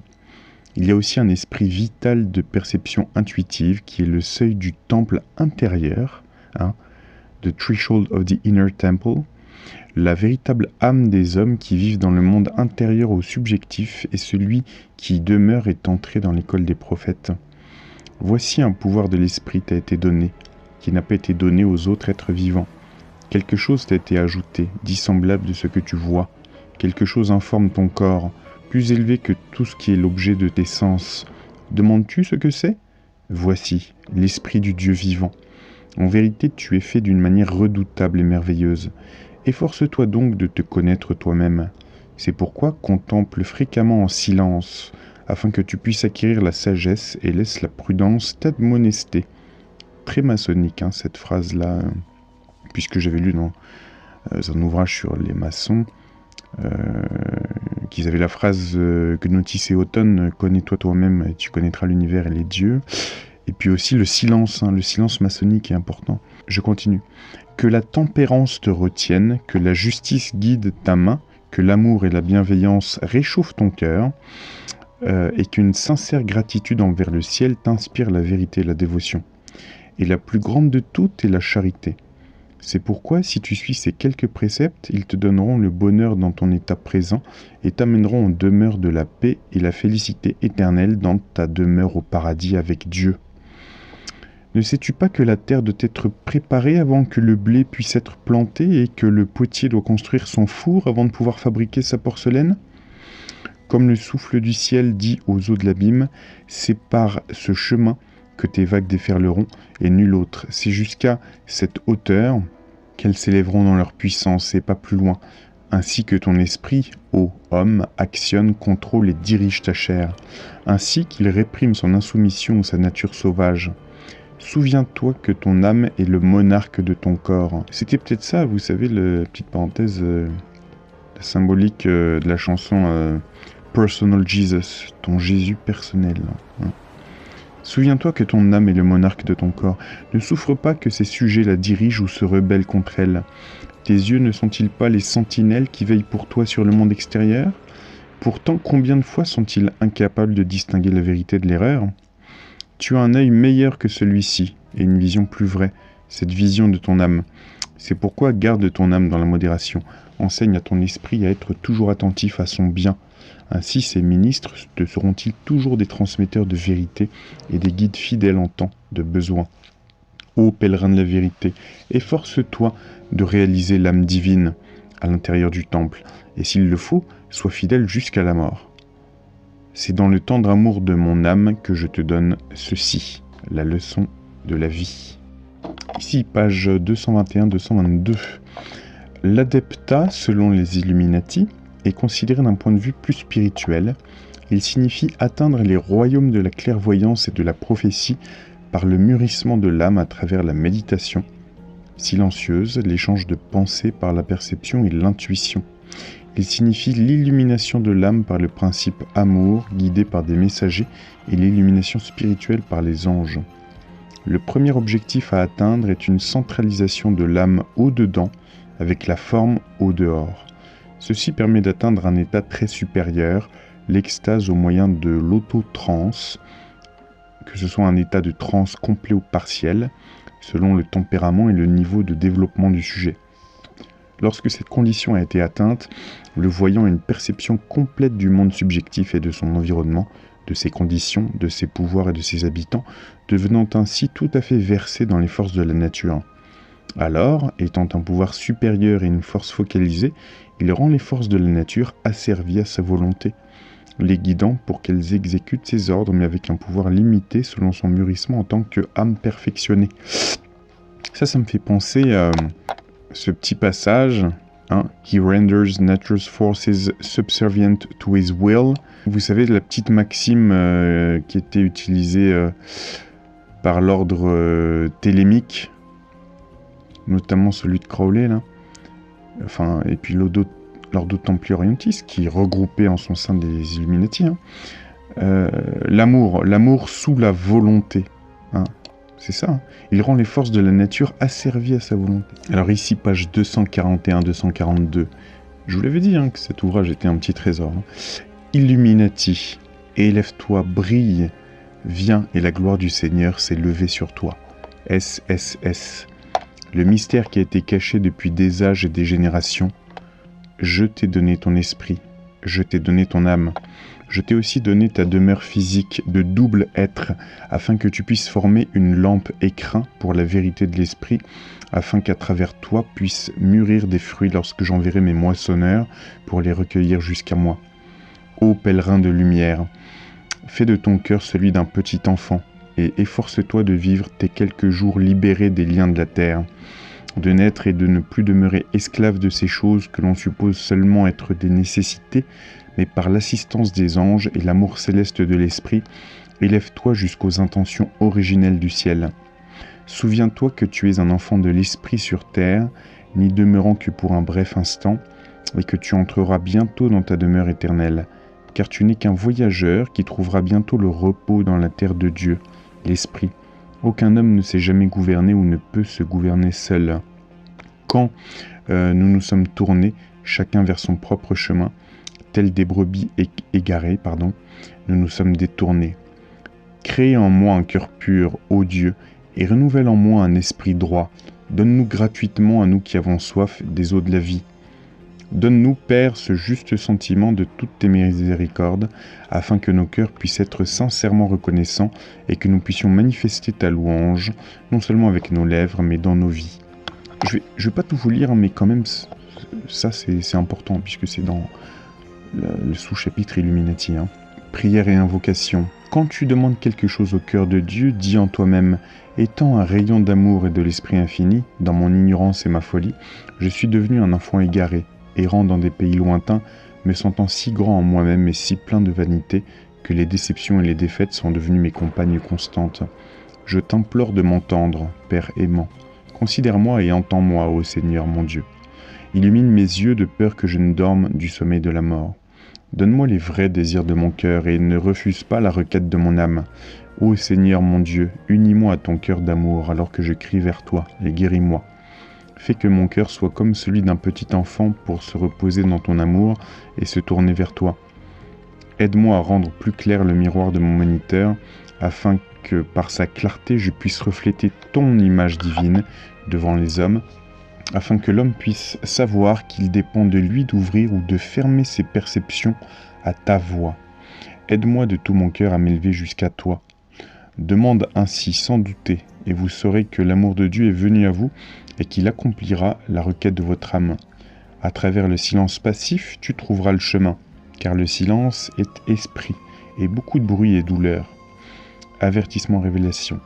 [SPEAKER 1] Il y a aussi un esprit vital de perception intuitive qui est le seuil du temple intérieur, the threshold of the inner temple, la véritable âme des hommes qui vivent dans le monde intérieur au subjectif et celui qui y demeure est entré dans l'école des prophètes. Voici un pouvoir de l'esprit t'a été donné, qui n'a pas été donné aux autres êtres vivants. Quelque chose t'a été ajouté, dissemblable de ce que tu vois. Quelque chose informe ton corps, plus élevé que tout ce qui est l'objet de tes sens. Demandes-tu ce que c'est ? Voici, l'esprit du Dieu vivant. En vérité, tu es fait d'une manière redoutable et merveilleuse. Efforce-toi donc de te connaître toi-même. C'est pourquoi contemple fréquemment en silence, afin que tu puisses acquérir la sagesse et laisse la prudence t'admonester. Très maçonnique, cette phrase-là, puisque j'avais lu dans un ouvrage sur les maçons, qu'ils avaient la phrase que Notice et Automne, connais-toi toi-même et tu connaîtras l'univers et les dieux. Et puis aussi le silence maçonnique est important. Je continue. Que la tempérance te retienne, que la justice guide ta main, que l'amour et la bienveillance réchauffent ton cœur, et qu'une sincère gratitude envers le ciel t'inspire la vérité et la dévotion. Et la plus grande de toutes est la charité. C'est pourquoi, si tu suis ces quelques préceptes, ils te donneront le bonheur dans ton état présent et t'amèneront en demeure de la paix et la félicité éternelle dans ta demeure au paradis avec Dieu. Ne sais-tu pas que la terre doit être préparée avant que le blé puisse être planté et que le potier doit construire son four avant de pouvoir fabriquer sa porcelaine ? Comme le souffle du ciel dit aux eaux de l'abîme, c'est par ce chemin que tes vagues déferleront et nul autre. C'est jusqu'à cette hauteur qu'elles s'élèveront dans leur puissance et pas plus loin. Ainsi que ton esprit, ô homme, actionne, contrôle et dirige ta chair. Ainsi qu'il réprime son insoumission ou sa nature sauvage. Souviens-toi que ton âme est le monarque de ton corps. C'était peut-être ça, vous savez, la petite parenthèse, la symbolique de la chanson Personal Jesus, ton Jésus personnel. Souviens-toi que ton âme est le monarque de ton corps. Ne souffre pas que ces sujets la dirigent ou se rebellent contre elle. Tes yeux ne sont-ils pas les sentinelles qui veillent pour toi sur le monde extérieur ? Pourtant, combien de fois sont-ils incapables de distinguer la vérité de l'erreur ? Tu as un œil meilleur que celui-ci, et une vision plus vraie, cette vision de ton âme. C'est pourquoi garde ton âme dans la modération. Enseigne à ton esprit à être toujours attentif à son bien. Ainsi, ces ministres te seront-ils toujours des transmetteurs de vérité et des guides fidèles en temps de besoin. Ô pèlerin de la vérité, efforce-toi de réaliser l'âme divine à l'intérieur du temple, et s'il le faut, sois fidèle jusqu'à la mort. C'est dans le tendre amour de mon âme que je te donne ceci, la leçon de la vie. Ici, page 221-222. L'adepta, selon les Illuminati, est considéré d'un point de vue plus spirituel. Il signifie atteindre les royaumes de la clairvoyance et de la prophétie par le mûrissement de l'âme à travers la méditation silencieuse, l'échange de pensées par la perception et l'intuition. Il signifie l'illumination de l'âme par le principe amour, guidé par des messagers, et l'illumination spirituelle par les anges. Le premier objectif à atteindre est une centralisation de l'âme au-dedans, avec la forme au-dehors. Ceci permet d'atteindre un état très supérieur, l'extase au moyen de l'auto-transe, que ce soit un état de transe complet ou partiel, selon le tempérament et le niveau de développement du sujet. Lorsque cette condition a été atteinte, le voyant a une perception complète du monde subjectif et de son environnement, de ses conditions, de ses pouvoirs et de ses habitants, devenant ainsi tout à fait versé dans les forces de la nature. Alors, étant un pouvoir supérieur et une force focalisée, il rend les forces de la nature asservies à sa volonté, les guidant pour qu'elles exécutent ses ordres, mais avec un pouvoir limité selon son mûrissement en tant qu'âme perfectionnée. Ça me fait penser à ce petit passage, He renders nature's forces subservient to his will. Vous savez, la petite maxime qui était utilisée par l'ordre télémique, notamment celui de Crowley, là. Enfin, et puis l'ordre Templi Orientis, qui regroupait en son sein des Illuminati. L'amour sous la volonté. C'est ça, il rend les forces de la nature asservies à sa volonté. Alors ici, page 241-242. Je vous l'avais dit que cet ouvrage était un petit trésor. Illuminati, élève-toi, brille, viens et la gloire du Seigneur s'est levée sur toi. SSS, le mystère qui a été caché depuis des âges et des générations. Je t'ai donné ton esprit, je t'ai donné ton âme. Je t'ai aussi donné ta demeure physique de double être, afin que tu puisses former une lampe écrin pour la vérité de l'esprit, afin qu'à travers toi puissent mûrir des fruits lorsque j'enverrai mes moissonneurs pour les recueillir jusqu'à moi. ô pèlerin de lumière. Fais de ton cœur celui d'un petit enfant, et efforce-toi de vivre tes quelques jours libérés des liens de la terre, de naître et de ne plus demeurer esclave de ces choses que l'on suppose seulement être des nécessités, mais par l'assistance des anges et l'amour céleste de l'esprit, élève-toi jusqu'aux intentions originelles du ciel. Souviens-toi que tu es un enfant de l'esprit sur terre, n'y demeurant que pour un bref instant, et que tu entreras bientôt dans ta demeure éternelle, car tu n'es qu'un voyageur qui trouvera bientôt le repos dans la terre de Dieu, l'esprit. Aucun homme ne s'est jamais gouverné ou ne peut se gouverner seul. Quand nous nous sommes tournés, chacun vers son propre chemin, tels des brebis égarées, nous nous sommes détournés. Crée en moi un cœur pur, ô Dieu, et renouvelle en moi un esprit droit. Donne-nous gratuitement, à nous qui avons soif, des eaux de la vie. Donne-nous, Père, ce juste sentiment de toutes tes miséricordes, afin que nos cœurs puissent être sincèrement reconnaissants et que nous puissions manifester ta louange, non seulement avec nos lèvres, mais dans nos vies. Je vais pas tout vous lire, mais quand même, ça c'est important, puisque c'est dans le sous-chapitre Illuminati. Prière et invocation. Quand tu demandes quelque chose au cœur de Dieu, dis en toi-même « Étant un rayon d'amour et de l'esprit infini, dans mon ignorance et ma folie, je suis devenu un enfant égaré, errant dans des pays lointains, me sentant si grand en moi-même et si plein de vanité que les déceptions et les défaites sont devenues mes compagnes constantes. Je t'implore de m'entendre, Père aimant. Considère-moi et entends-moi, ô Seigneur mon Dieu. Illumine mes yeux de peur que je ne dorme du sommeil de la mort. Donne-moi les vrais désirs de mon cœur et ne refuse pas la requête de mon âme. Ô Seigneur mon Dieu, unis-moi à ton cœur d'amour alors que je crie vers toi et guéris-moi. Fais que mon cœur soit comme celui d'un petit enfant pour se reposer dans ton amour et se tourner vers toi. Aide-moi à rendre plus clair le miroir de mon moniteur, afin que par sa clarté je puisse refléter ton image divine devant les hommes, afin que l'homme puisse savoir qu'il dépend de lui d'ouvrir ou de fermer ses perceptions à ta voix. Aide-moi de tout mon cœur à m'élever jusqu'à toi. Demande ainsi sans douter, et vous saurez que l'amour de Dieu est venu à vous et qu'il accomplira la requête de votre âme. À travers le silence passif, tu trouveras le chemin, car le silence est esprit, et beaucoup de bruit et douleur. Avertissement, révélation.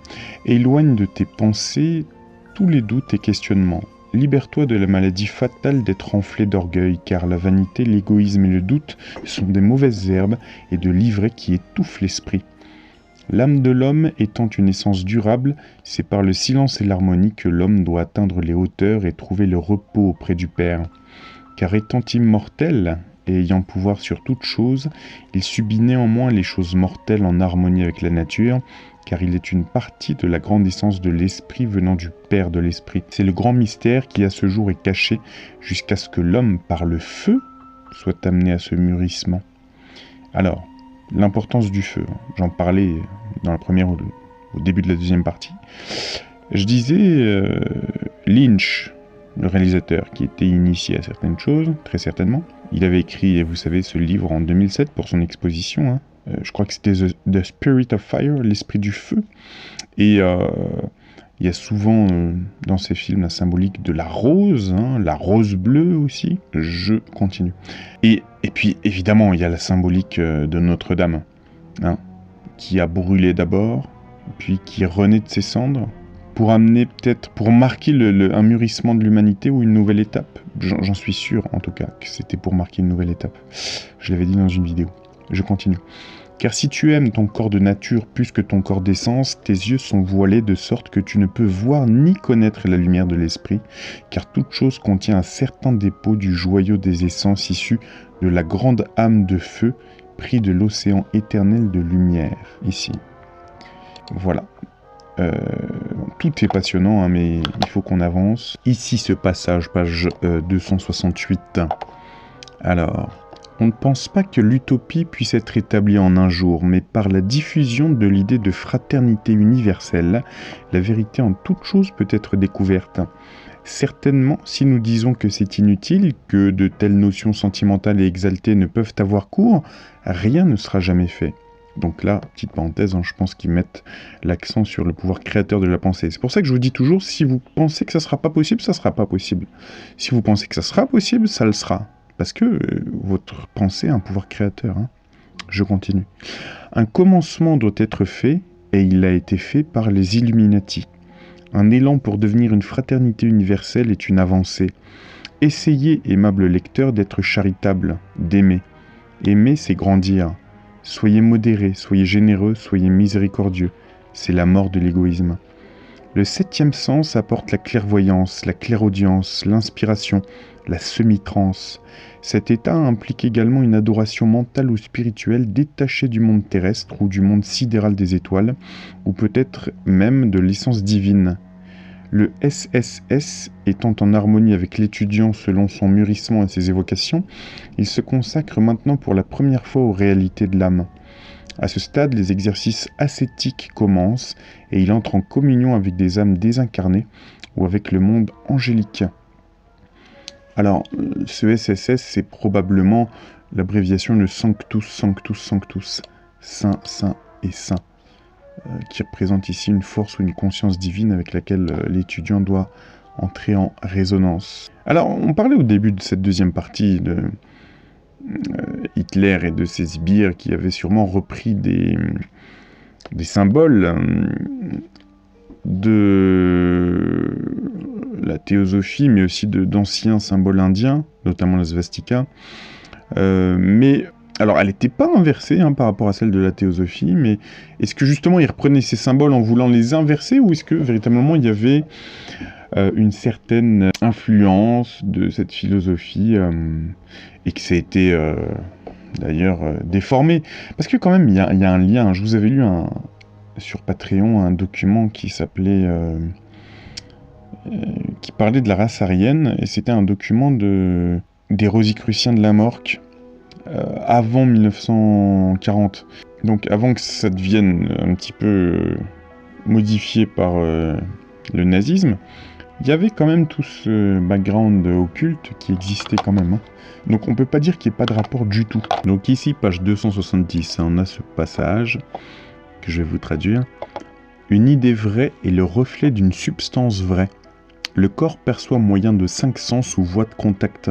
[SPEAKER 1] Éloigne de tes pensées tous les doutes et questionnements. Libère-toi de la maladie fatale d'être enflé d'orgueil, car la vanité, l'égoïsme et le doute sont des mauvaises herbes et de l'ivraie qui étouffent l'esprit. L'âme de l'homme étant une essence durable, c'est par le silence et l'harmonie que l'homme doit atteindre les hauteurs et trouver le repos auprès du Père. Car étant immortel et ayant pouvoir sur toute chose, il subit néanmoins les choses mortelles en harmonie avec la nature, car il est une partie de la grande essence de l'esprit venant du Père de l'esprit. C'est le grand mystère qui à ce jour est caché jusqu'à ce que l'homme, par le feu, soit amené à ce mûrissement. Alors, l'importance du feu, j'en parlais dans la première ou au début de la deuxième partie. Je disais Lynch, le réalisateur, qui était initié à certaines choses, très certainement. Il avait écrit, vous savez, ce livre en 2007 pour son exposition. Je crois que c'était The Spirit of Fire, l'esprit du feu. Et il y a souvent dans ces films la symbolique de la rose, la rose bleue aussi. Je continue. Et puis évidemment, il y a la symbolique de Notre-Dame, qui a brûlé d'abord, puis qui renaît de ses cendres, pour amener peut-être, pour marquer un mûrissement de l'humanité ou une nouvelle étape. J'en suis sûr en tout cas que c'était pour marquer une nouvelle étape. Je l'avais dit dans une vidéo. Je continue. Car si tu aimes ton corps de nature plus que ton corps d'essence, tes yeux sont voilés de sorte que tu ne peux voir ni connaître la lumière de l'esprit, car toute chose contient un certain dépôt du joyau des essences issues de la grande âme de feu, pris de l'océan éternel de lumière, ici. Voilà. Tout est passionnant, mais il faut qu'on avance. Ici, ce passage, page 268. Alors... On ne pense pas que l'utopie puisse être établie en un jour, mais par la diffusion de l'idée de fraternité universelle, la vérité en toute chose peut être découverte. Certainement, si nous disons que c'est inutile, que de telles notions sentimentales et exaltées ne peuvent avoir cours, rien ne sera jamais fait. Donc là, petite parenthèse, je pense qu'ils mettent l'accent sur le pouvoir créateur de la pensée. C'est pour ça que je vous dis toujours, si vous pensez que ça ne sera pas possible, ça ne sera pas possible. Si vous pensez que ça sera possible, ça le sera. Parce que votre pensée a un pouvoir créateur. Je continue. Un commencement doit être fait, et il a été fait par les Illuminati. Un élan pour devenir une fraternité universelle est une avancée. Essayez, aimable lecteur, d'être charitable, d'aimer. Aimer, c'est grandir. Soyez modérés, soyez généreux, soyez miséricordieux. C'est la mort de l'égoïsme. Le 7e sens apporte la clairvoyance, la clairaudience, l'inspiration, la semi-trance. Cet état implique également une adoration mentale ou spirituelle détachée du monde terrestre ou du monde sidéral des étoiles, ou peut-être même de l'essence divine. Le SSS étant en harmonie avec l'étudiant selon son mûrissement et ses évocations, il se consacre maintenant pour la première fois aux réalités de l'âme. À ce stade, les exercices ascétiques commencent et il entre en communion avec des âmes désincarnées ou avec le monde angélique. Alors, ce SSS, c'est probablement l'abréviation de Sanctus, Sanctus, Sanctus, Saint, Saint et Saint, qui représente ici une force ou une conscience divine avec laquelle l'étudiant doit entrer en résonance. Alors, on parlait au début de cette deuxième partie de Hitler et de ses sbires qui avaient sûrement repris des symboles de la théosophie, mais aussi d'anciens symboles indiens, notamment la svastika. Mais alors, elle n'était pas inversée par rapport à celle de la théosophie, mais est-ce que justement ils reprenaient ces symboles en voulant les inverser, ou est-ce que véritablement il y avait une certaine influence de cette philosophie et que ça a été d'ailleurs déformé? Parce que quand même, il y a un lien. Je vous avais lu sur Patreon un document qui s'appelait... qui parlait de la race aryenne, et c'était un document des Rosicruciens de Lamarck, avant 1940. Donc avant que ça devienne un petit peu modifié par le nazisme, il y avait quand même tout ce background occulte qui existait quand même. Donc on peut pas dire qu'il n'y ait pas de rapport du tout. Donc ici, page 270, on a ce passage que je vais vous traduire. Une idée vraie est le reflet d'une substance vraie. Le corps perçoit moyen de 5 sens ou voies de contact.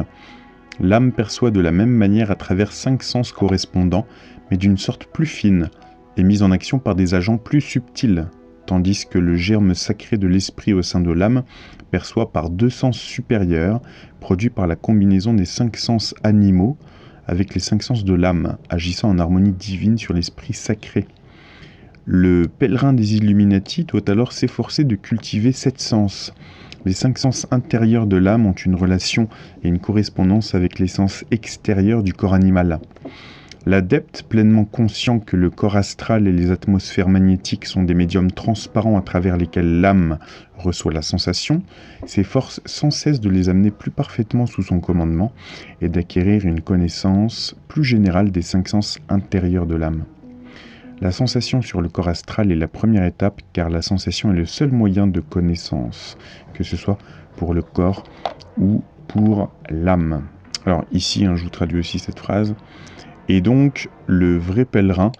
[SPEAKER 1] L'âme perçoit de la même manière à travers 5 sens correspondants, mais d'une sorte plus fine, et mise en action par des agents plus subtils, tandis que le germe sacré de l'esprit au sein de l'âme perçoit par 2 sens supérieurs, produits par la combinaison des 5 sens animaux avec les 5 sens de l'âme, agissant en harmonie divine sur l'esprit sacré. Le pèlerin des Illuminati doit alors s'efforcer de cultiver 7 sens. Les 5 sens intérieurs de l'âme ont une relation et une correspondance avec les sens extérieurs du corps animal. L'adepte, pleinement conscient que le corps astral et les atmosphères magnétiques sont des médiums transparents à travers lesquels l'âme reçoit la sensation, s'efforce sans cesse de les amener plus parfaitement sous son commandement et d'acquérir une connaissance plus générale des 5 sens intérieurs de l'âme. La sensation sur le corps astral est la première étape, car la sensation est le seul moyen de connaissance, que ce soit pour le corps ou pour l'âme. Alors ici, je vous traduis aussi cette phrase. Et donc, le vrai pèlerin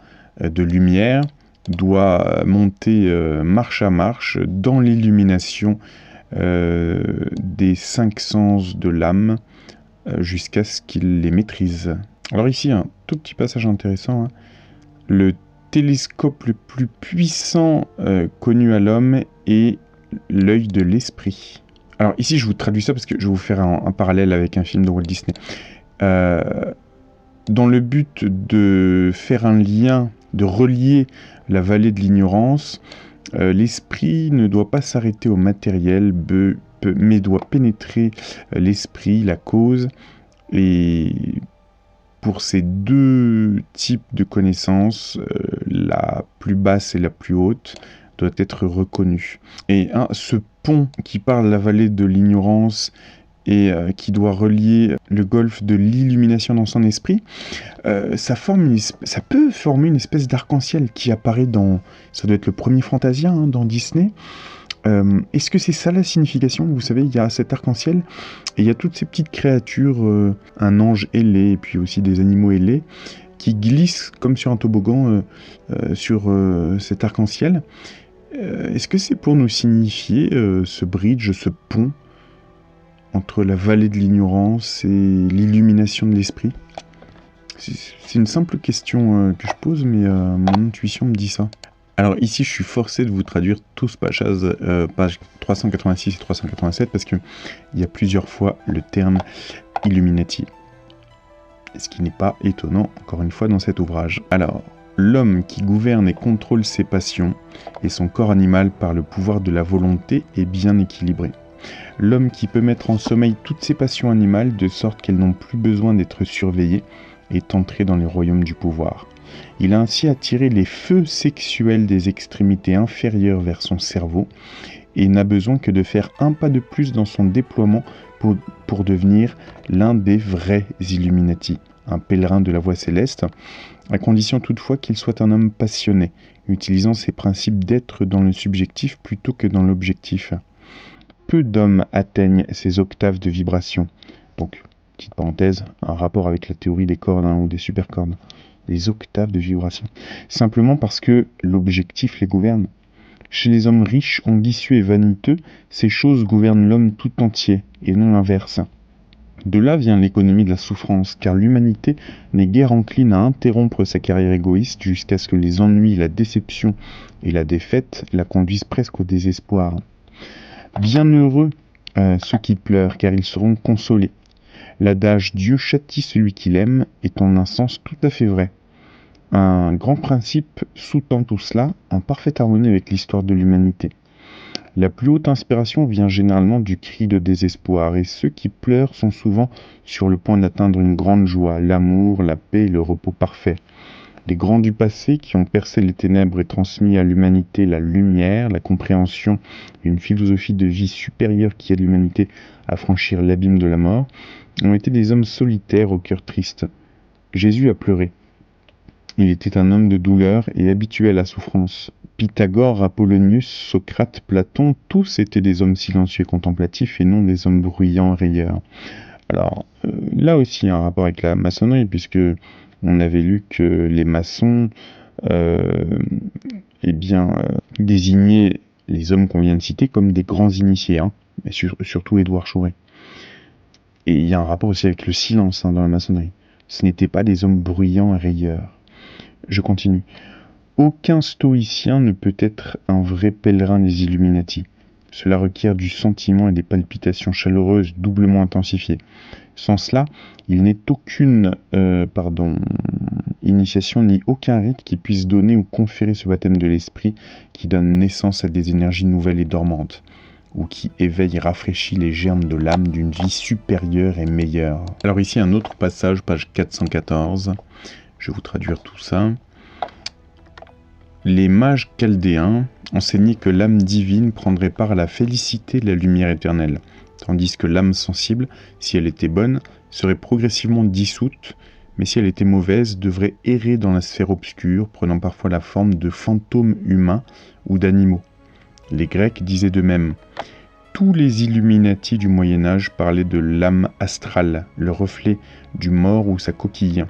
[SPEAKER 1] de lumière doit monter marche à marche dans l'illumination des 5 sens de l'âme jusqu'à ce qu'il les maîtrise. Alors ici, un tout petit passage intéressant. Le télescope le plus puissant connu à l'homme est l'œil de l'esprit. Alors ici, je vous traduis ça parce que je vais vous faire un parallèle avec un film de Walt Disney. Dans le but de faire un lien, de relier la vallée de l'ignorance, l'esprit ne doit pas s'arrêter au matériel, mais doit pénétrer l'esprit, la cause, et pour ces 2 types de connaissances, la plus basse et la plus haute doit être reconnue. Et ce pont qui parle de la vallée de l'ignorance et qui doit relier le golfe de l'illumination dans son esprit, ça peut former une espèce d'arc-en-ciel qui apparaît ça doit être le premier Fantasia dans Disney. Est-ce que c'est ça la signification? Vous savez, il y a cet arc-en-ciel et il y a toutes ces petites créatures, un ange ailé et puis aussi des animaux ailés qui glissent comme sur un toboggan sur cet arc-en-ciel. Est-ce que c'est pour nous signifier ce bridge, ce pont entre la vallée de l'ignorance et l'illumination de l'esprit? C'est une simple question que je pose, mais mon intuition me dit ça. Alors ici, je suis forcé de vous traduire tous pages 386 et 387 parce qu'il y a plusieurs fois le terme Illuminati. Ce qui n'est pas étonnant, encore une fois, dans cet ouvrage. Alors, l'homme qui gouverne et contrôle ses passions et son corps animal par le pouvoir de la volonté est bien équilibré. L'homme qui peut mettre en sommeil toutes ses passions animales de sorte qu'elles n'ont plus besoin d'être surveillées est entré dans les royaumes du pouvoir. Il a ainsi attiré les feux sexuels des extrémités inférieures vers son cerveau et n'a besoin que de faire un pas de plus dans son déploiement pour devenir l'un des vrais Illuminati, un pèlerin de la voie céleste, à condition toutefois qu'il soit un homme passionné, utilisant ses principes d'être dans le subjectif plutôt que dans l'objectif. Peu d'hommes atteignent ces octaves de vibration. Donc, petite parenthèse, un rapport avec la théorie des cordes ou des supercordes. Les octaves de vibration. Simplement parce que l'objectif les gouverne. Chez les hommes riches, ambitieux et vaniteux, ces choses gouvernent l'homme tout entier, et non l'inverse. De là vient l'économie de la souffrance, car l'humanité n'est guère encline à interrompre sa carrière égoïste jusqu'à ce que les ennuis, la déception et la défaite la conduisent presque au désespoir. Bienheureux ceux qui pleurent, car ils seront consolés. L'adage « Dieu châtie celui qu'il aime » est en un sens tout à fait vrai. Un grand principe sous-tend tout cela, en parfaite harmonie avec l'histoire de l'humanité. La plus haute inspiration vient généralement du cri de désespoir, et ceux qui pleurent sont souvent sur le point d'atteindre une grande joie, l'amour, la paix et le repos parfait. Les grands du passé, qui ont percé les ténèbres et transmis à l'humanité la lumière, la compréhension et une philosophie de vie supérieure qui aide l'humanité à franchir l'abîme de la mort, ont été des hommes solitaires au cœur triste. Jésus a pleuré. Il était un homme de douleur et habitué à la souffrance. Pythagore, Apollonius, Socrate, Platon, tous étaient des hommes silencieux et contemplatifs et non des hommes bruyants et rieurs. Alors, là aussi, un rapport avec la maçonnerie, puisque on avait lu que les maçons désignaient les hommes qu'on vient de citer comme des grands initiés, mais surtout Édouard Chouret. Et il y a un rapport aussi avec le silence dans la maçonnerie. Ce n'étaient pas des hommes bruyants et rieurs. Je continue. Aucun stoïcien ne peut être un vrai pèlerin des Illuminati. Cela requiert du sentiment et des palpitations chaleureuses doublement intensifiées. Sans cela, il n'est aucune initiation ni aucun rite qui puisse donner ou conférer ce baptême de l'esprit qui donne naissance à des énergies nouvelles et dormantes, ou qui éveille et rafraîchit les germes de l'âme d'une vie supérieure et meilleure. Alors ici un autre passage, page 414, je vais vous traduire tout ça. Les mages chaldéens enseignaient que l'âme divine prendrait part à la félicité de la lumière éternelle, tandis que l'âme sensible, si elle était bonne, serait progressivement dissoute, mais si elle était mauvaise, devrait errer dans la sphère obscure, prenant parfois la forme de fantômes humains ou d'animaux. Les Grecs disaient de même. Tous les Illuminati du Moyen-Âge parlaient de l'âme astrale, le reflet du mort ou sa coquille.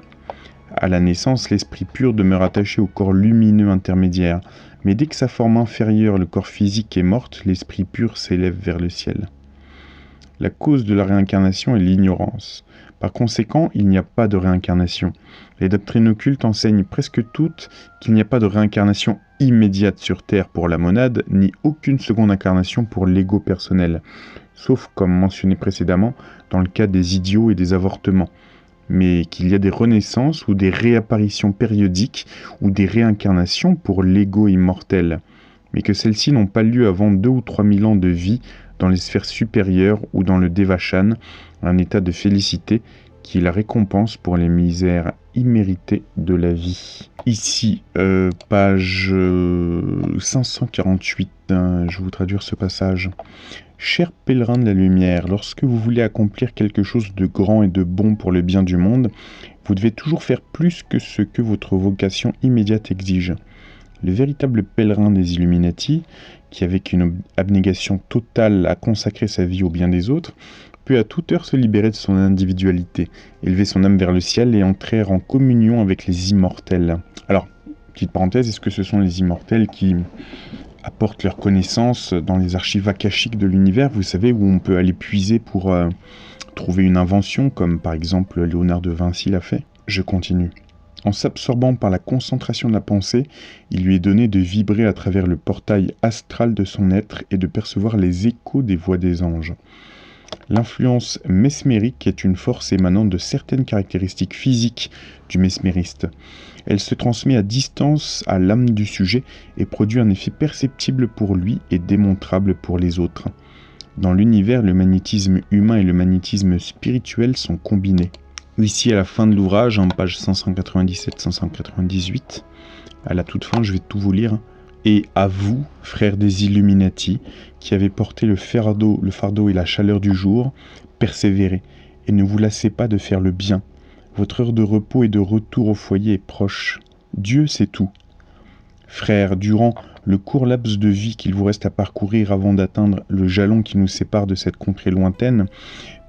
[SPEAKER 1] À la naissance, l'esprit pur demeure attaché au corps lumineux intermédiaire, mais dès que sa forme inférieure, le corps physique, est morte, l'esprit pur s'élève vers le ciel. La cause de la réincarnation est l'ignorance. Par conséquent, il n'y a pas de réincarnation. Les doctrines occultes enseignent presque toutes qu'il n'y a pas de réincarnation immédiate sur Terre pour la monade, ni aucune seconde incarnation pour l'ego personnel, sauf comme mentionné précédemment dans le cas des idiots et des avortements, mais qu'il y a des renaissances ou des réapparitions périodiques ou des réincarnations pour l'ego immortel, mais que celles-ci n'ont pas lieu avant 2 ou 3 000 ans de vie dans les sphères supérieures ou dans le Devachan, un état de félicité qui est la récompense pour les misères imméritées de la vie. Ici, page 548, je vais vous traduire ce passage. Chers pèlerins de la lumière, lorsque vous voulez accomplir quelque chose de grand et de bon pour le bien du monde, vous devez toujours faire plus que ce que votre vocation immédiate exige. Le véritable pèlerin des Illuminati, qui avec une abnégation totale a consacré sa vie au bien des autres, peut à toute heure se libérer de son individualité, élever son âme vers le ciel et entrer en communion avec les immortels. Alors, petite parenthèse, est-ce que ce sont les immortels qui apportent leurs connaissances dans les archives akashiques de l'univers, vous savez, où on peut aller puiser pour trouver une invention, comme par exemple Léonard de Vinci l'a fait? Je continue. En s'absorbant par la concentration de la pensée, il lui est donné de vibrer à travers le portail astral de son être et de percevoir les échos des voix des anges. L'influence mesmérique est une force émanant de certaines caractéristiques physiques du mesmériste. Elle se transmet à distance à l'âme du sujet et produit un effet perceptible pour lui et démontrable pour les autres. Dans l'univers, le magnétisme humain et le magnétisme spirituel sont combinés. Ici, à la fin de l'ouvrage, en page 597-598, à la toute fin, je vais tout vous lire. Et à vous, frères des Illuminati, qui avez porté le fardeau et la chaleur du jour, persévérez et ne vous lassez pas de faire le bien. Votre heure de repos et de retour au foyer est proche. Dieu sait tout. Frères, durant le court laps de vie qu'il vous reste à parcourir avant d'atteindre le jalon qui nous sépare de cette contrée lointaine,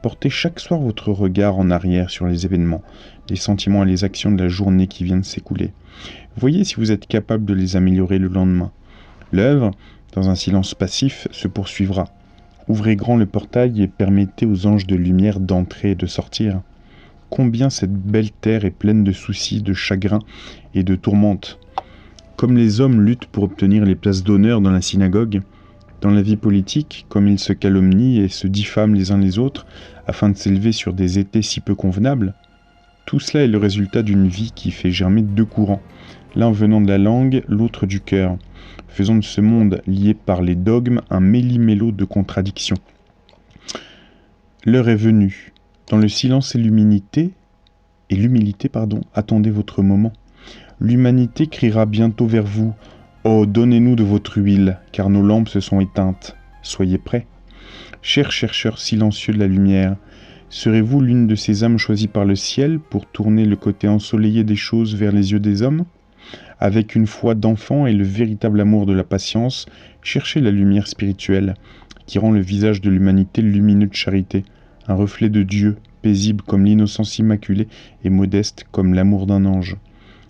[SPEAKER 1] portez chaque soir votre regard en arrière sur les événements, les sentiments et les actions de la journée qui vient de s'écouler. Voyez si vous êtes capable de les améliorer le lendemain. L'œuvre, dans un silence passif, se poursuivra. Ouvrez grand le portail et permettez aux anges de lumière d'entrer et de sortir. Combien cette belle terre est pleine de soucis, de chagrins et de tourmentes. Comme les hommes luttent pour obtenir les places d'honneur dans la synagogue, dans la vie politique, comme ils se calomnient et se diffament les uns les autres afin de s'élever sur des étés si peu convenables, tout cela est le résultat d'une vie qui fait germer deux courants, l'un venant de la langue, l'autre du cœur, faisant de ce monde lié par les dogmes un méli-mélo de contradictions. L'heure est venue. Dans le silence et l'humilité, attendez votre moment. L'humanité criera bientôt vers vous. Oh, donnez-nous de votre huile, car nos lampes se sont éteintes. Soyez prêts. Chers chercheurs silencieux de la lumière, serez-vous l'une de ces âmes choisies par le ciel pour tourner le côté ensoleillé des choses vers les yeux des hommes ? Avec une foi d'enfant et le véritable amour de la patience, cherchez la lumière spirituelle, qui rend le visage de l'humanité lumineux de charité, un reflet de Dieu, paisible comme l'innocence immaculée et modeste comme l'amour d'un ange.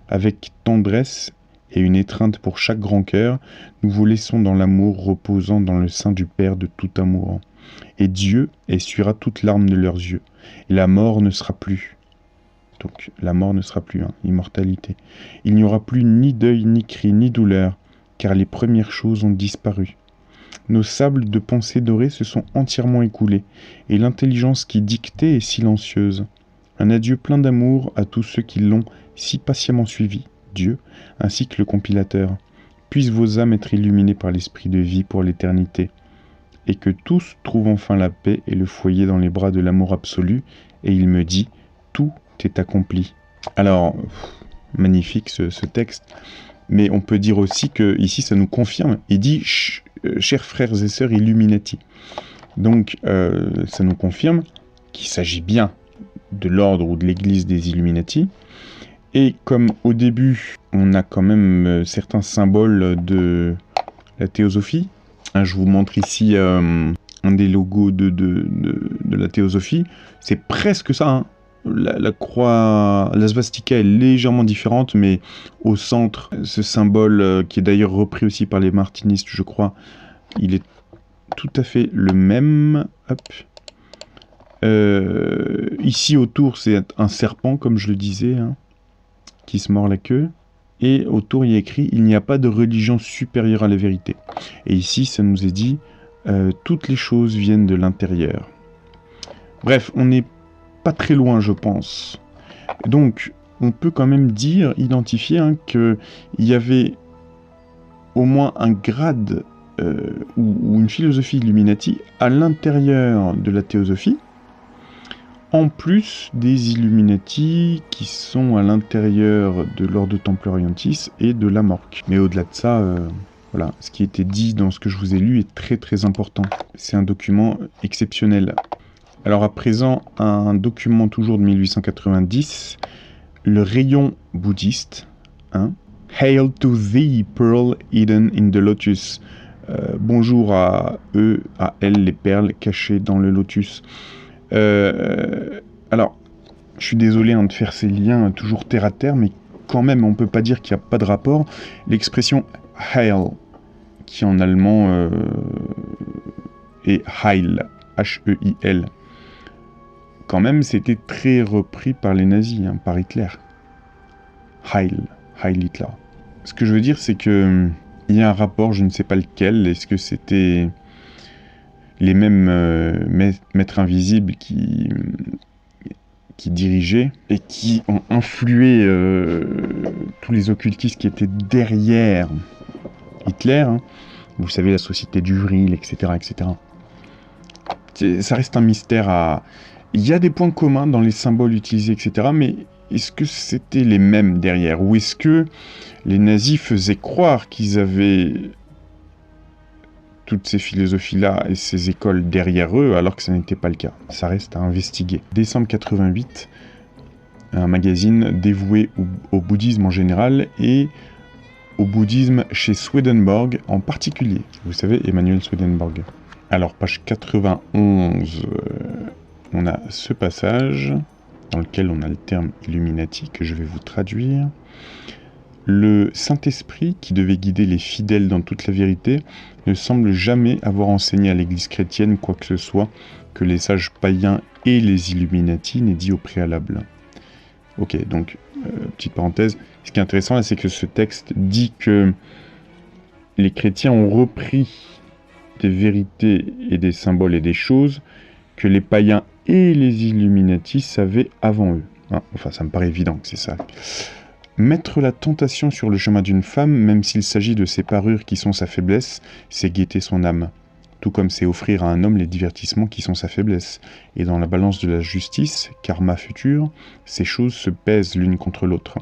[SPEAKER 1] Avec tendresse et une étreinte pour chaque grand cœur, nous vous laissons dans l'amour reposant dans le sein du Père de tout amour. Et Dieu essuiera toute larme de leurs yeux, et la mort ne sera plus. Donc la mort ne sera plus, immortalité. Il n'y aura plus ni deuil, ni cri, ni douleur, car les premières choses ont disparu. Nos sables de pensée dorée se sont entièrement écoulés, et l'intelligence qui dictait est silencieuse. Un adieu plein d'amour à tous ceux qui l'ont si patiemment suivi, Dieu, ainsi que le compilateur. Puissent vos âmes être illuminées par l'esprit de vie pour l'éternité, et que tous trouvent enfin la paix et le foyer dans les bras de l'amour absolu, et il me dit, tout est accompli. Alors, magnifique ce texte, mais on peut dire aussi que ici ça nous confirme, il dit, chers frères et sœurs Illuminati. Donc, ça nous confirme qu'il s'agit bien de l'ordre ou de l'église des Illuminati. Et comme au début, on a quand même certains symboles de la théosophie. Je vous montre ici un des logos de la théosophie. C'est presque ça. La croix, la svastika est légèrement différente, mais au centre, ce symbole qui est d'ailleurs repris aussi par les martinistes, je crois, il est tout à fait le même. Hop. Ici autour, c'est un serpent, comme je le disais, qui se mord la queue. Et autour, il y a écrit « Il n'y a pas de religion supérieure à la vérité ». Et ici, ça nous est dit « Toutes les choses viennent de l'intérieur ». Bref, on n'est pas très loin, je pense. Donc, on peut quand même dire, identifier, qu'il y avait au moins un grade ou une philosophie Illuminati à l'intérieur de la théosophie, en plus des Illuminati qui sont à l'intérieur de l'ordre Temple Orientis et de la Morque. Mais au-delà de ça, voilà, ce qui était dit dans ce que je vous ai lu est très très important. C'est un document exceptionnel. Alors à présent, un document toujours de 1890, le rayon bouddhiste. Hail to thee, pearl hidden in the lotus. Bonjour à eux, à elles, les perles cachées dans le lotus. Alors, je suis désolé de faire ces liens toujours terre à terre, mais quand même, on ne peut pas dire qu'il n'y a pas de rapport. L'expression Heil, qui en allemand est Heil, H-E-I-L, quand même, c'était très repris par les nazis, hein, par Hitler. Heil Hitler. Ce que je veux dire, c'est que il y a un rapport, je ne sais pas lequel. Est-ce que c'était les mêmes maîtres invisibles qui dirigeaient et qui ont influé tous les occultistes qui étaient derrière Hitler, hein. Vous savez, la société du Vril, etc., etc. Ça reste un mystère à... Il y a des points communs dans les symboles utilisés, etc., mais est-ce que c'était les mêmes derrière? Ou est-ce que les nazis faisaient croire qu'ils avaient toutes ces philosophies-là et ces écoles derrière eux, alors que ça n'était pas le cas? Ça reste à investiguer. Décembre 88, un magazine dévoué au bouddhisme en général et au bouddhisme chez Swedenborg en particulier. Vous savez, Emanuel Swedenborg. Alors, page 91, on a ce passage dans lequel on a le terme Illuminati que je vais vous traduire. Le Saint-Esprit, qui devait guider les fidèles dans toute la vérité, ne semble jamais avoir enseigné à l'Église chrétienne quoi que ce soit que les sages païens et les Illuminati n'aient dit au préalable. Ok, donc, petite parenthèse, ce qui est intéressant là, c'est que ce texte dit que les chrétiens ont repris des vérités et des symboles et des choses que les païens et les Illuminati savaient avant eux. Hein, enfin, ça me paraît évident que c'est ça. Mettre la tentation sur le chemin d'une femme, même s'il s'agit de ses parures qui sont sa faiblesse, c'est guetter son âme. Tout comme c'est offrir à un homme les divertissements qui sont sa faiblesse. Et dans la balance de la justice, karma futur, ces choses se pèsent l'une contre l'autre.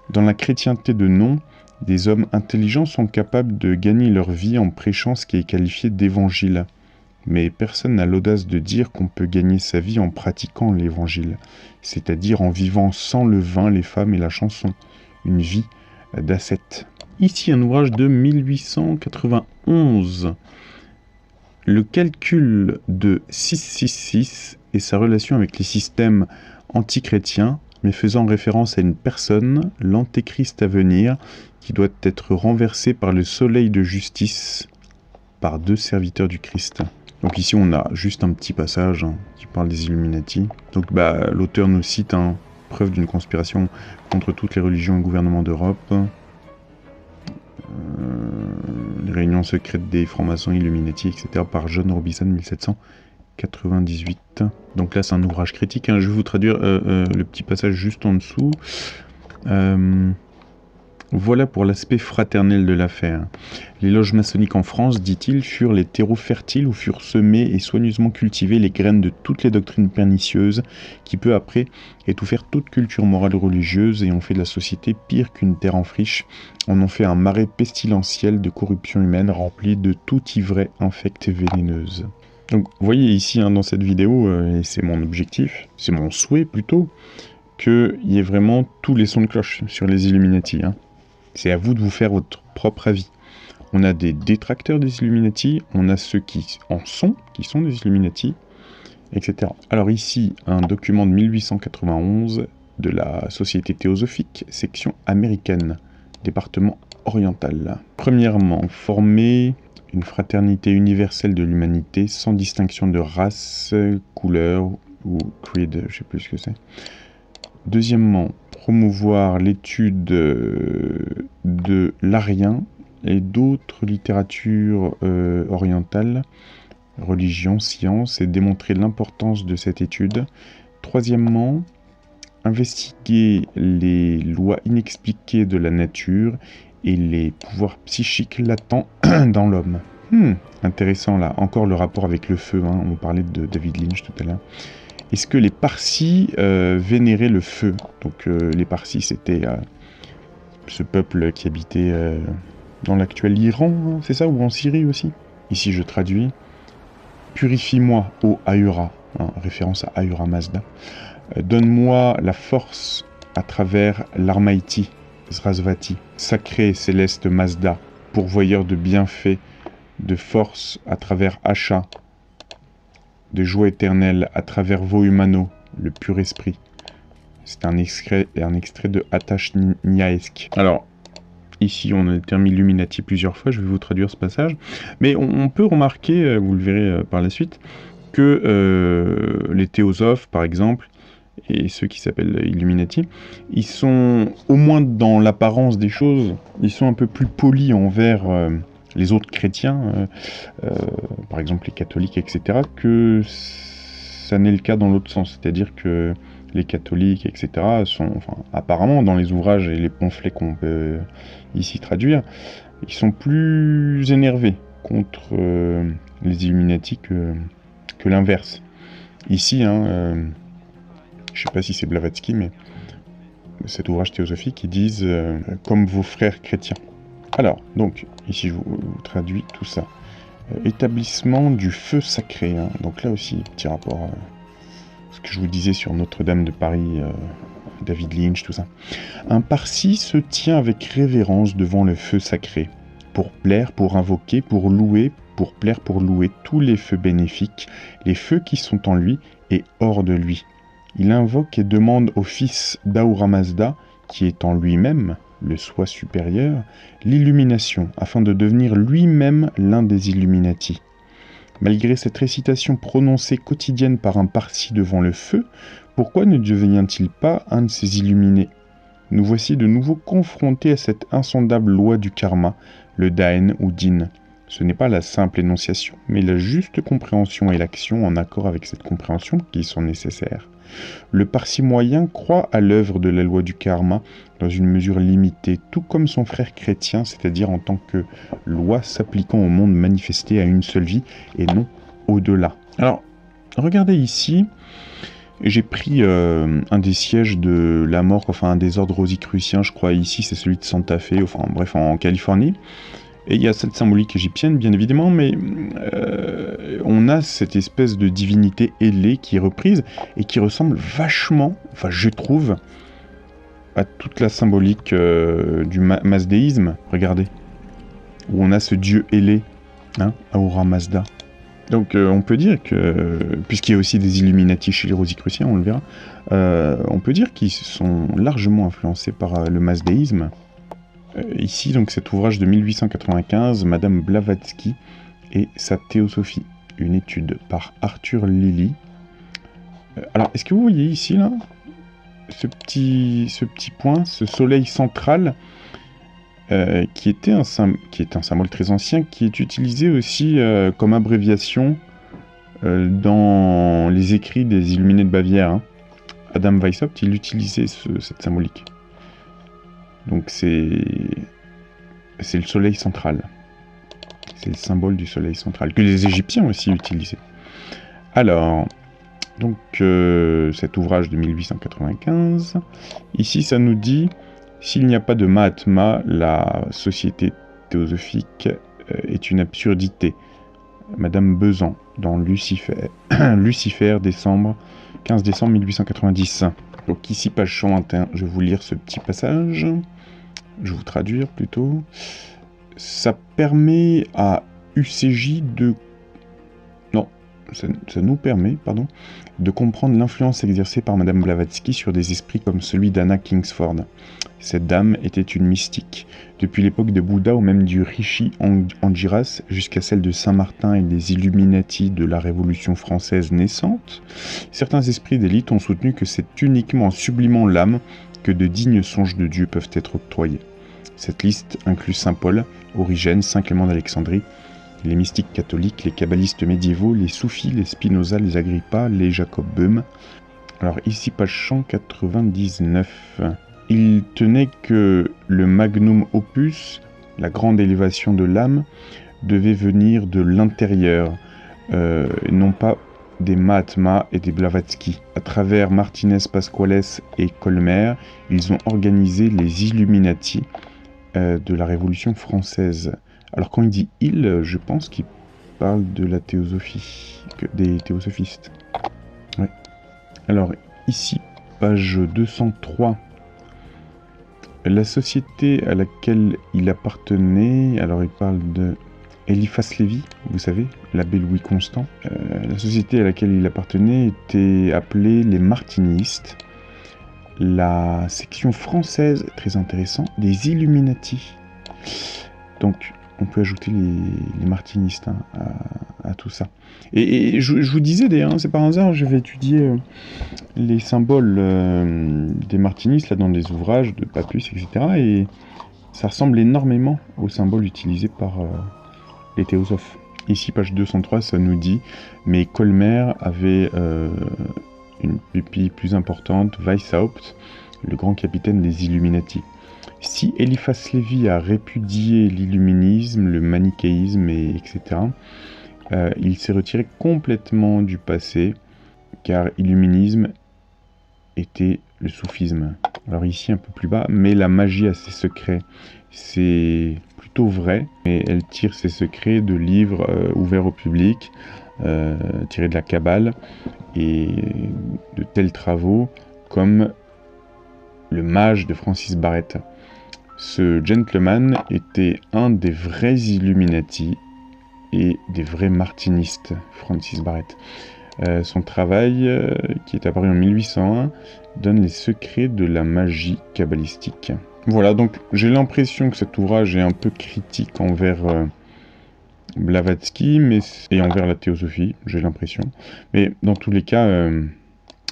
[SPEAKER 1] Dans la chrétienté de nom, des hommes intelligents sont capables de gagner leur vie en prêchant ce qui est qualifié d'évangile. Mais personne n'a l'audace de dire qu'on peut gagner sa vie en pratiquant l'évangile, c'est-à-dire en vivant sans le vin, les femmes et la chanson, une vie d'ascète. Ici un ouvrage de 1891. Le calcul de 666 et sa relation avec les systèmes antichrétiens, mais faisant référence à une personne, l'antéchrist à venir, qui doit être renversé par le soleil de justice, par 2 serviteurs du Christ. Donc ici on a juste un petit passage qui parle des Illuminati. Donc l'auteur nous cite preuve d'une conspiration contre toutes les religions et gouvernements d'Europe. Les réunions secrètes des francs-maçons Illuminati, etc. par John Robison, 1798. Donc là c'est un ouvrage critique. Je vais vous traduire le petit passage juste en dessous. Voilà pour l'aspect fraternel de l'affaire. Les loges maçonniques en France, dit-il, furent les terreaux fertiles où furent semées et soigneusement cultivées les graines de toutes les doctrines pernicieuses qui, peu après, étouffèrent toute culture morale et religieuse et ont fait de la société pire qu'une terre en friche, en ont fait un marais pestilentiel de corruption humaine rempli de toute ivraie infecte et vénéneuse. Donc, vous voyez ici dans cette vidéo, et c'est mon objectif, c'est mon souhait plutôt, qu'il y ait vraiment tous les sons de cloche sur les Illuminati. C'est à vous de vous faire votre propre avis. On a des détracteurs des Illuminati, on a ceux qui sont des Illuminati, etc. Alors ici, un document de 1891 de la Société théosophique, section américaine, département oriental. Premièrement, former une fraternité universelle de l'humanité sans distinction de race, couleur ou creed, je sais plus ce que c'est. Deuxièmement, promouvoir l'étude de l'arien et d'autres littératures orientales, religion, science, et démontrer l'importance de cette étude. Troisièmement, investiguer les lois inexpliquées de la nature et les pouvoirs psychiques latents dans l'homme. Intéressant là, encore le rapport avec le feu, on parlait de David Lynch tout à l'heure. Est-ce que les Parsis vénéraient le feu? Donc les Parsis, c'était ce peuple qui habitait dans l'actuel Iran, c'est ça? Ou en Syrie aussi? Ici je traduis. Purifie-moi, ô Ahura, référence à Ahura Mazda. Donne-moi la force à travers l'Armaïti, Srasvati. Sacré céleste Mazda, pourvoyeur de bienfaits, de force à travers Asha, de joie éternelle à travers Vohumano, le pur esprit. C'est un extrait de Atash Niaesk. Alors, ici on a le terme Illuminati plusieurs fois, je vais vous traduire ce passage. Mais on peut remarquer, vous le verrez par la suite, que les théosophes, par exemple, et ceux qui s'appellent Illuminati, ils sont, au moins dans l'apparence des choses, ils sont un peu plus polis envers les autres chrétiens, par exemple les catholiques, etc., que ça n'est le cas dans l'autre sens. C'est-à-dire que les catholiques, etc., sont, enfin, apparemment, dans les ouvrages et les pamphlets qu'on peut ici traduire, ils sont plus énervés contre les Illuminati que l'inverse. Ici, je ne sais pas si c'est Blavatsky, mais cet ouvrage théosophique, ils disent comme vos frères chrétiens. Alors, donc, ici je vous traduis tout ça. Établissement du feu sacré. Donc là aussi, petit rapport à ce que je vous disais sur Notre-Dame de Paris, David Lynch, tout ça. Un Parsi se tient avec révérence devant le feu sacré, pour plaire, pour invoquer, pour louer, pour plaire, pour louer tous les feux bénéfiques, les feux qui sont en lui et hors de lui. Il invoque et demande au fils d'Ahura Mazda, qui est en lui-même, le soi supérieur, l'illumination, afin de devenir lui-même l'un des Illuminati. Malgré cette récitation prononcée quotidienne par un Parsi devant le feu, pourquoi ne devient-il pas un de ces illuminés? Nous voici de nouveau confrontés à cette insondable loi du karma, le Daen ou Din. Ce n'est pas la simple énonciation, mais la juste compréhension et l'action en accord avec cette compréhension qui sont nécessaires. Le Parsi moyen croit à l'œuvre de la loi du karma dans une mesure limitée, tout comme son frère chrétien, c'est-à-dire en tant que loi s'appliquant au monde manifesté à une seule vie et non au-delà. Alors, regardez ici, j'ai pris un des sièges de la mort, enfin un des ordres rosicruciens, je crois ici c'est celui de Santa Fe, enfin bref en Californie. Et il y a cette symbolique égyptienne, bien évidemment, mais on a cette espèce de divinité ailée qui est reprise et qui ressemble vachement, enfin je trouve, à toute la symbolique du mazdéisme. Regardez, où on a ce dieu ailé, Ahura Mazda. Donc on peut dire que, puisqu'il y a aussi des Illuminati chez les Rosicruciens, on le verra, on peut dire qu'ils sont largement influencés par le mazdéisme. Ici, donc, cet ouvrage de 1895, Madame Blavatsky et sa théosophie, une étude par Arthur Lilly. Alors, est-ce que vous voyez ici, là, ce petit point, ce soleil central, qui est un symbole très ancien, qui est utilisé aussi comme abréviation dans les écrits des Illuminés de Bavière. Adam Weishaupt, il utilisait cette symbolique. Donc c'est le soleil central. C'est le symbole du soleil central, que les Égyptiens aussi utilisaient. Alors, donc cet ouvrage de 1895, ici ça nous dit, s'il n'y a pas de Mahatma, la société théosophique est une absurdité. Madame Besan, dans Lucifer, 15 décembre 1890. Donc ici, page 121, je vais vous lire ce petit passage. Je vais vous traduire plutôt. Ça permet à UCJ de... Non, ça nous permet, pardon, de comprendre l'influence exercée par Madame Blavatsky sur des esprits comme celui d'Anna Kingsford. Cette dame était une mystique. Depuis l'époque de Bouddha ou même du Rishi Angiras jusqu'à celle de Saint-Martin et des Illuminati de la Révolution française naissante, certains esprits d'élite ont soutenu que c'est uniquement en sublimant l'âme que de dignes songes de Dieu peuvent être octroyés. Cette liste inclut Saint Paul, Origène, Saint Clément d'Alexandrie, les mystiques catholiques, les kabbalistes médiévaux, les soufis, les Spinoza, les Agrippa, les Jacob Böhm. Alors ici, page 199. Il tenait que le magnum opus, la grande élévation de l'âme, devait venir de l'intérieur, non pas des Mahatmas et des Blavatsky. À travers Martinez Pasquales et Colmer, ils ont organisé les Illuminati de la Révolution française. Alors quand il dit « il », je pense qu'il parle de la théosophie, des théosophistes. Ouais. Alors ici, page 203. La société à laquelle il appartenait, alors il parle de Eliphas Lévy, vous savez, l'abbé Louis Constant. La société à laquelle il appartenait était appelée les Martinistes. La section française, très intéressant, des Illuminati. Donc, on peut ajouter les martinistes hein, à tout ça. Et je vous disais d'ailleurs, hein, c'est par hasard, je vais étudier les symboles des martinistes là, dans des ouvrages de Pappus, etc. Et ça ressemble énormément aux symboles utilisés par les théosophes. Ici, page 203, ça nous dit « Mais Colmer avait une pupille plus importante, Weishaupt, le grand capitaine des Illuminati. Si Eliphas Lévy a répudié l'illuminisme, le manichéisme, etc., il s'est retiré complètement du passé, car illuminisme était le soufisme. » Alors ici, un peu plus bas, « Mais la magie a ses secrets. » C'est plutôt vrai, mais elle tire ses secrets de livres ouverts au public, tirés de la Kabbale, et de tels travaux comme Le Mage de Francis Barrett. Ce gentleman était un des vrais Illuminati et des vrais martinistes, Francis Barrett. Son travail, qui est apparu en 1801, donne les secrets de la magie kabbalistique. Voilà, donc j'ai l'impression que cet ouvrage est un peu critique envers Blavatsky et envers la théosophie, j'ai l'impression. Mais dans tous les cas,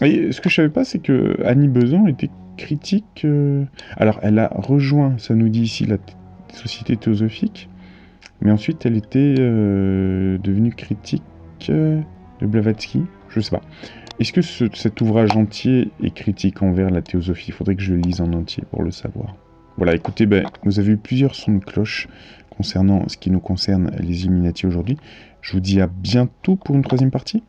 [SPEAKER 1] et ce que je savais pas, c'est que Annie Besant était critique. Alors, elle a rejoint, ça nous dit ici, la Société théosophique, mais ensuite elle était devenue critique de Blavatsky, je sais pas. Est-ce que cet ouvrage entier est critique envers la théosophie? Il faudrait que je le lise en entier pour le savoir. Voilà, écoutez, vous avez eu plusieurs sons de cloche concernant ce qui nous concerne les Illuminati aujourd'hui. Je vous dis à bientôt pour une troisième partie.